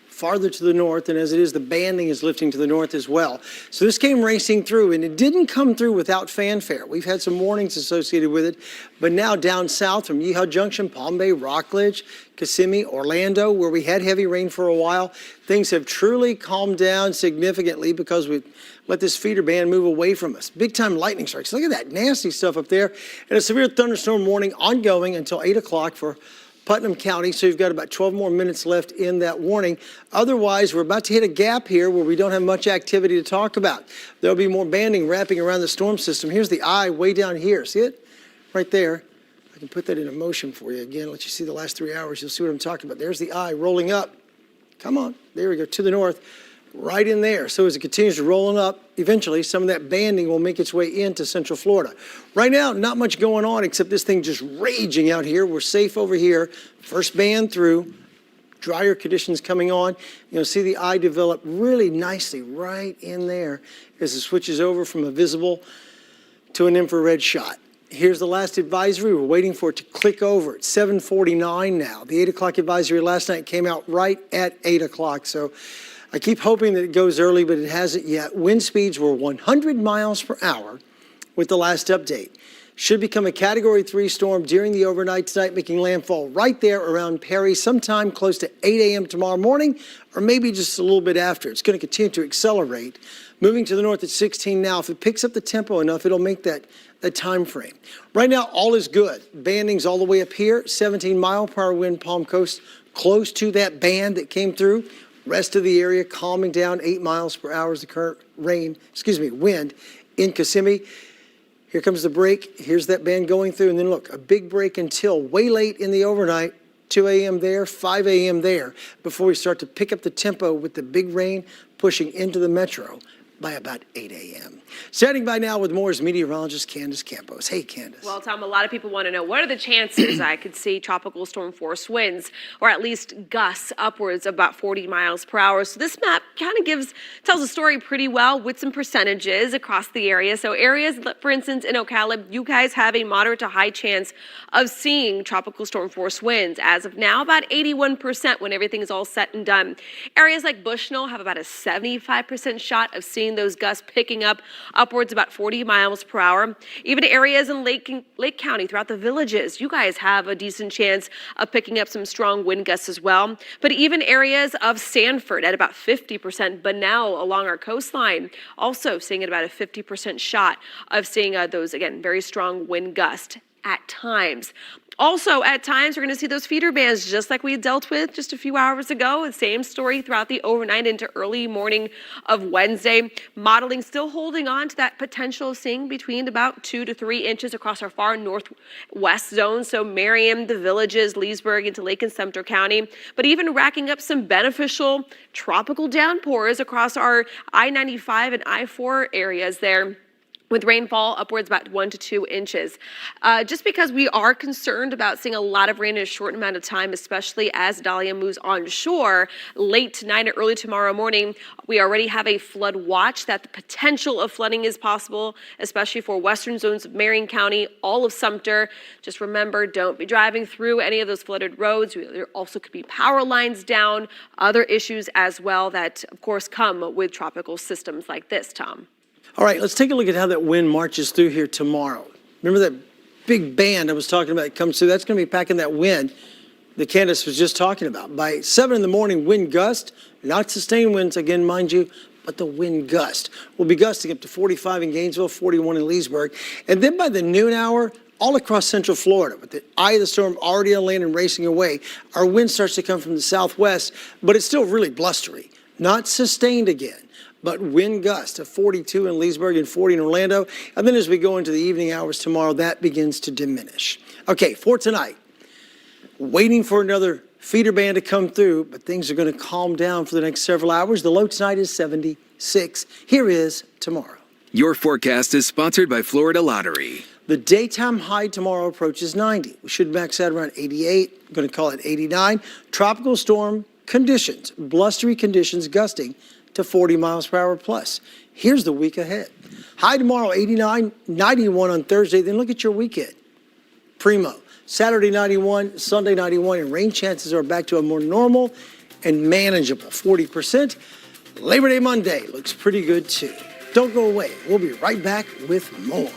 farther to the north, and as it is, the banding is lifting to the north as well. So this came racing through, and it didn't come through without fanfare. We've had some warnings associated with it, but now down south from Yeehaw Junction, Palm Bay, Rockledge, Kissimmee, Orlando, where we had heavy rain for a while, things have truly calmed down significantly because we let this feeder band move away from us. Big time lightning strikes. Look at that nasty stuff up there. And a severe thunderstorm warning ongoing until 8 o'clock for Putnam County, so you've got about 12 more minutes left in that warning. Otherwise, we're about to hit a gap here where we don't have much activity to talk about. There'll be more banding wrapping around the storm system. Here's the eye way down here. See it? Right there. I can put that into motion for you again. Let you see the last 3 hours. You'll see what I'm talking about. There's the eye rolling up. Come on. There we go. To the north. Right in there. So as it continues to roll up, eventually some of that banding will make its way into Central Florida. Right now, not much going on except this thing just raging out here. We're safe over here. First band through. Drier conditions coming on. You'll see the eye develop really nicely right in there as it switches over from a visible to an infrared shot. Here's the last advisory. We're waiting for it to click over. It's 7:49 now. The 8 o'clock advisory last night came out right at 8 o'clock. So I keep hoping that it goes early, but it hasn't yet. Wind speeds were 100 miles per hour with the last update. Should become a Category 3 storm during the overnight tonight, making landfall right there around Perry sometime close to 8 a.m. tomorrow morning, or maybe just a little bit after. It's going to continue to accelerate. Moving to the north at 16 now. If it picks up the tempo enough, it'll make that time frame. Right now, all is good. Banding's all the way up here. 17 mile per hour wind, Palm Coast, close to that band that came through. Rest of the area calming down. 8 miles per hour is the current wind in Kissimmee. Here comes the break. Here's that band going through. And then look, a big break until way late in the overnight. 2 a.m. there, 5 a.m. there, before we start to pick up the tempo with the big rain pushing into the metro by about 8 a.m. Standing by now with more is meteorologist Candace Campos. Hey, Candace. Well, Tom, a lot of people want to know, what are the chances I could see tropical storm force winds, or at least gusts upwards of about 40 miles per hour? So this map kind of tells a story pretty well with some percentages across the area. So areas, for instance, in Ocala, you guys have a moderate to high chance of seeing tropical storm force winds. As of now, about 81% when everything is all set and done. Areas like Bushnell have about a 75% shot of seeing those gusts picking up upwards about 40 miles per hour. Even areas in Lake County throughout the villages, you guys have a decent chance of picking up some strong wind gusts as well. But even areas of Sanford at about 50%, but now along our coastline, also seeing about a 50% shot of seeing those, again, very strong wind gusts at times. Also, at times, we're going to see those feeder bands just like we dealt with just a few hours ago. The same story throughout the overnight into early morning of Wednesday. Modeling still holding on to that potential of seeing between about 2 to 3 inches across our far northwest zone. So Marion, the villages, Leesburg into Lake and Sumter County. But even racking up some beneficial tropical downpours across our I-95 and I-4 areas there, with rainfall upwards about 1 to 2 inches. Just because we are concerned about seeing a lot of rain in a short amount of time, especially as Idalia moves onshore late tonight or early tomorrow morning, we already have a flood watch that the potential of flooding is possible, especially for western zones of Marion County, all of Sumter. Just remember, don't be driving through any of those flooded roads. There also could be power lines down, other issues as well that, of course, come with tropical systems like this, Tom. All right, let's take a look at how that wind marches through here tomorrow. Remember that big band I was talking about that comes through? That's going to be packing that wind that Candace was just talking about. By 7 in the morning, wind gust, not sustained winds, again, mind you, but the wind gust. Will be gusting up to 45 in Gainesville, 41 in Leesburg. And then by the noon hour, all across Central Florida, with the eye of the storm already on land and racing away, our wind starts to come from the southwest, but it's still really blustery. Not sustained again, but wind gusts to 42 in Leesburg and 40 in Orlando. And then as we go into the evening hours tomorrow, that begins to diminish. Okay, for tonight, waiting for another feeder band to come through, but things are going to calm down for the next several hours. The low tonight is 76. Here is tomorrow. Your forecast is sponsored by Florida Lottery. The daytime high tomorrow approaches 90. We should max out around 88. I'm going to call it 89. Tropical storm conditions, blustery conditions gusting to 40 miles per hour plus. Here's the week ahead. High tomorrow, 89, 91 on Thursday. Then look at your weekend. Primo. Saturday 91, Sunday 91, and rain chances are back to a more normal and manageable 40%. Labor Day Monday looks pretty good too. Don't go away. We'll be right back with more.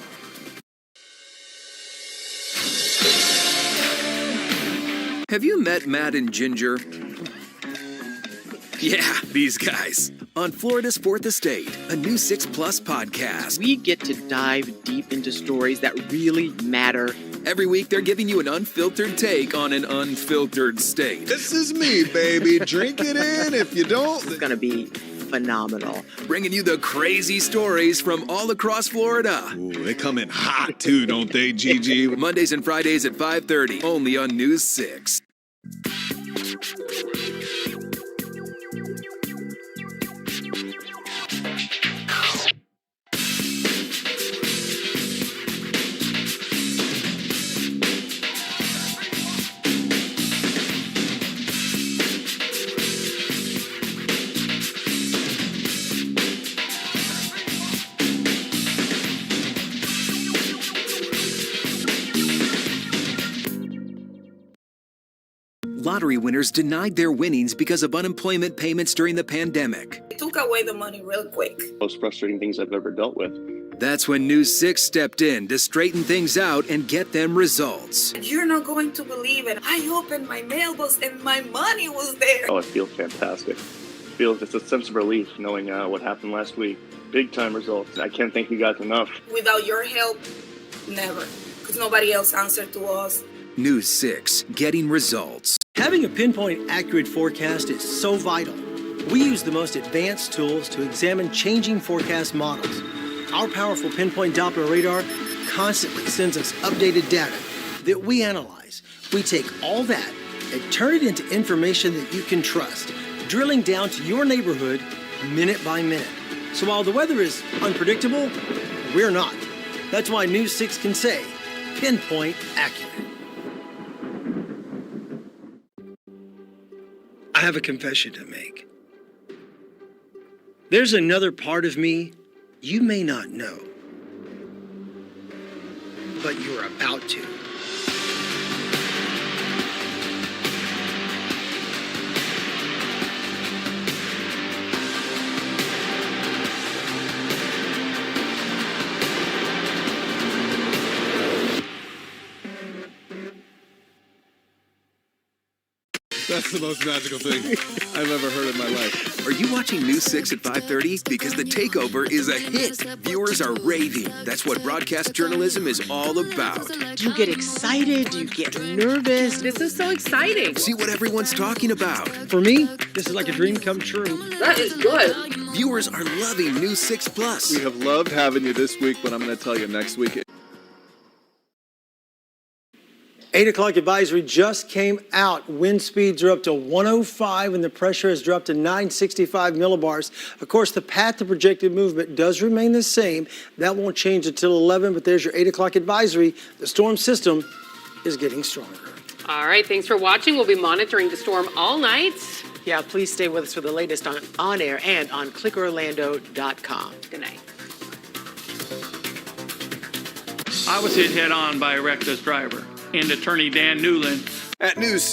Have you met Matt and Ginger? Yeah, these guys. On Florida's Fourth Estate, a new 6 Plus podcast. We get to dive deep into stories that really matter. Every week, they're giving you an unfiltered take on an unfiltered state. This is me, baby. Drink it in. If you don't, It's going to be phenomenal. Bringing you the crazy stories from all across Florida. Ooh, they come in hot too, don't they, Gigi? Mondays and Fridays at 5:30, only on News 6. Lottery winners denied their winnings because of unemployment payments during the pandemic. They took away the money real quick. Most frustrating things I've ever dealt with. That's when News 6 stepped in to straighten things out and get them results. You're not going to believe it. I opened my mailbox and my money was there. Oh, it feels fantastic. It feels just a sense of relief knowing what happened last week. Big time results. I can't thank you guys enough. Without your help, never. Because nobody else answered to us. News 6, getting results. Having a pinpoint accurate forecast is so vital. We use the most advanced tools to examine changing forecast models. Our powerful pinpoint Doppler radar constantly sends us updated data that we analyze. We take all that and turn it into information that you can trust, drilling down to your neighborhood minute by minute. So while the weather is unpredictable, we're not. That's why News 6 can say, pinpoint accurate. I have a confession to make. There's another part of me you may not know, but you're about to. That's the most magical thing I've ever heard in my life. Are you watching News 6 at 5:30? Because The Takeover is a hit. Viewers are raving. That's what broadcast journalism is all about. Do you get excited? Do you get nervous? This is so exciting. See what everyone's talking about. For me, this is like a dream come true. That is good. Viewers are loving News 6 Plus. We have loved having you this week, but I'm going to tell you next week. 8 o'clock advisory just came out. Wind speeds are up to 105 and the pressure has dropped to 965 millibars. Of course, the path to projected movement does remain the same. That won't change until 11, but there's your 8 o'clock advisory. The storm system is getting stronger. All right, thanks for watching. We'll be monitoring the storm all night. Yeah, please stay with us for the latest on air and on clickorlando.com. Good night. I was hit head on by a reckless driver. And attorney Dan Newland At News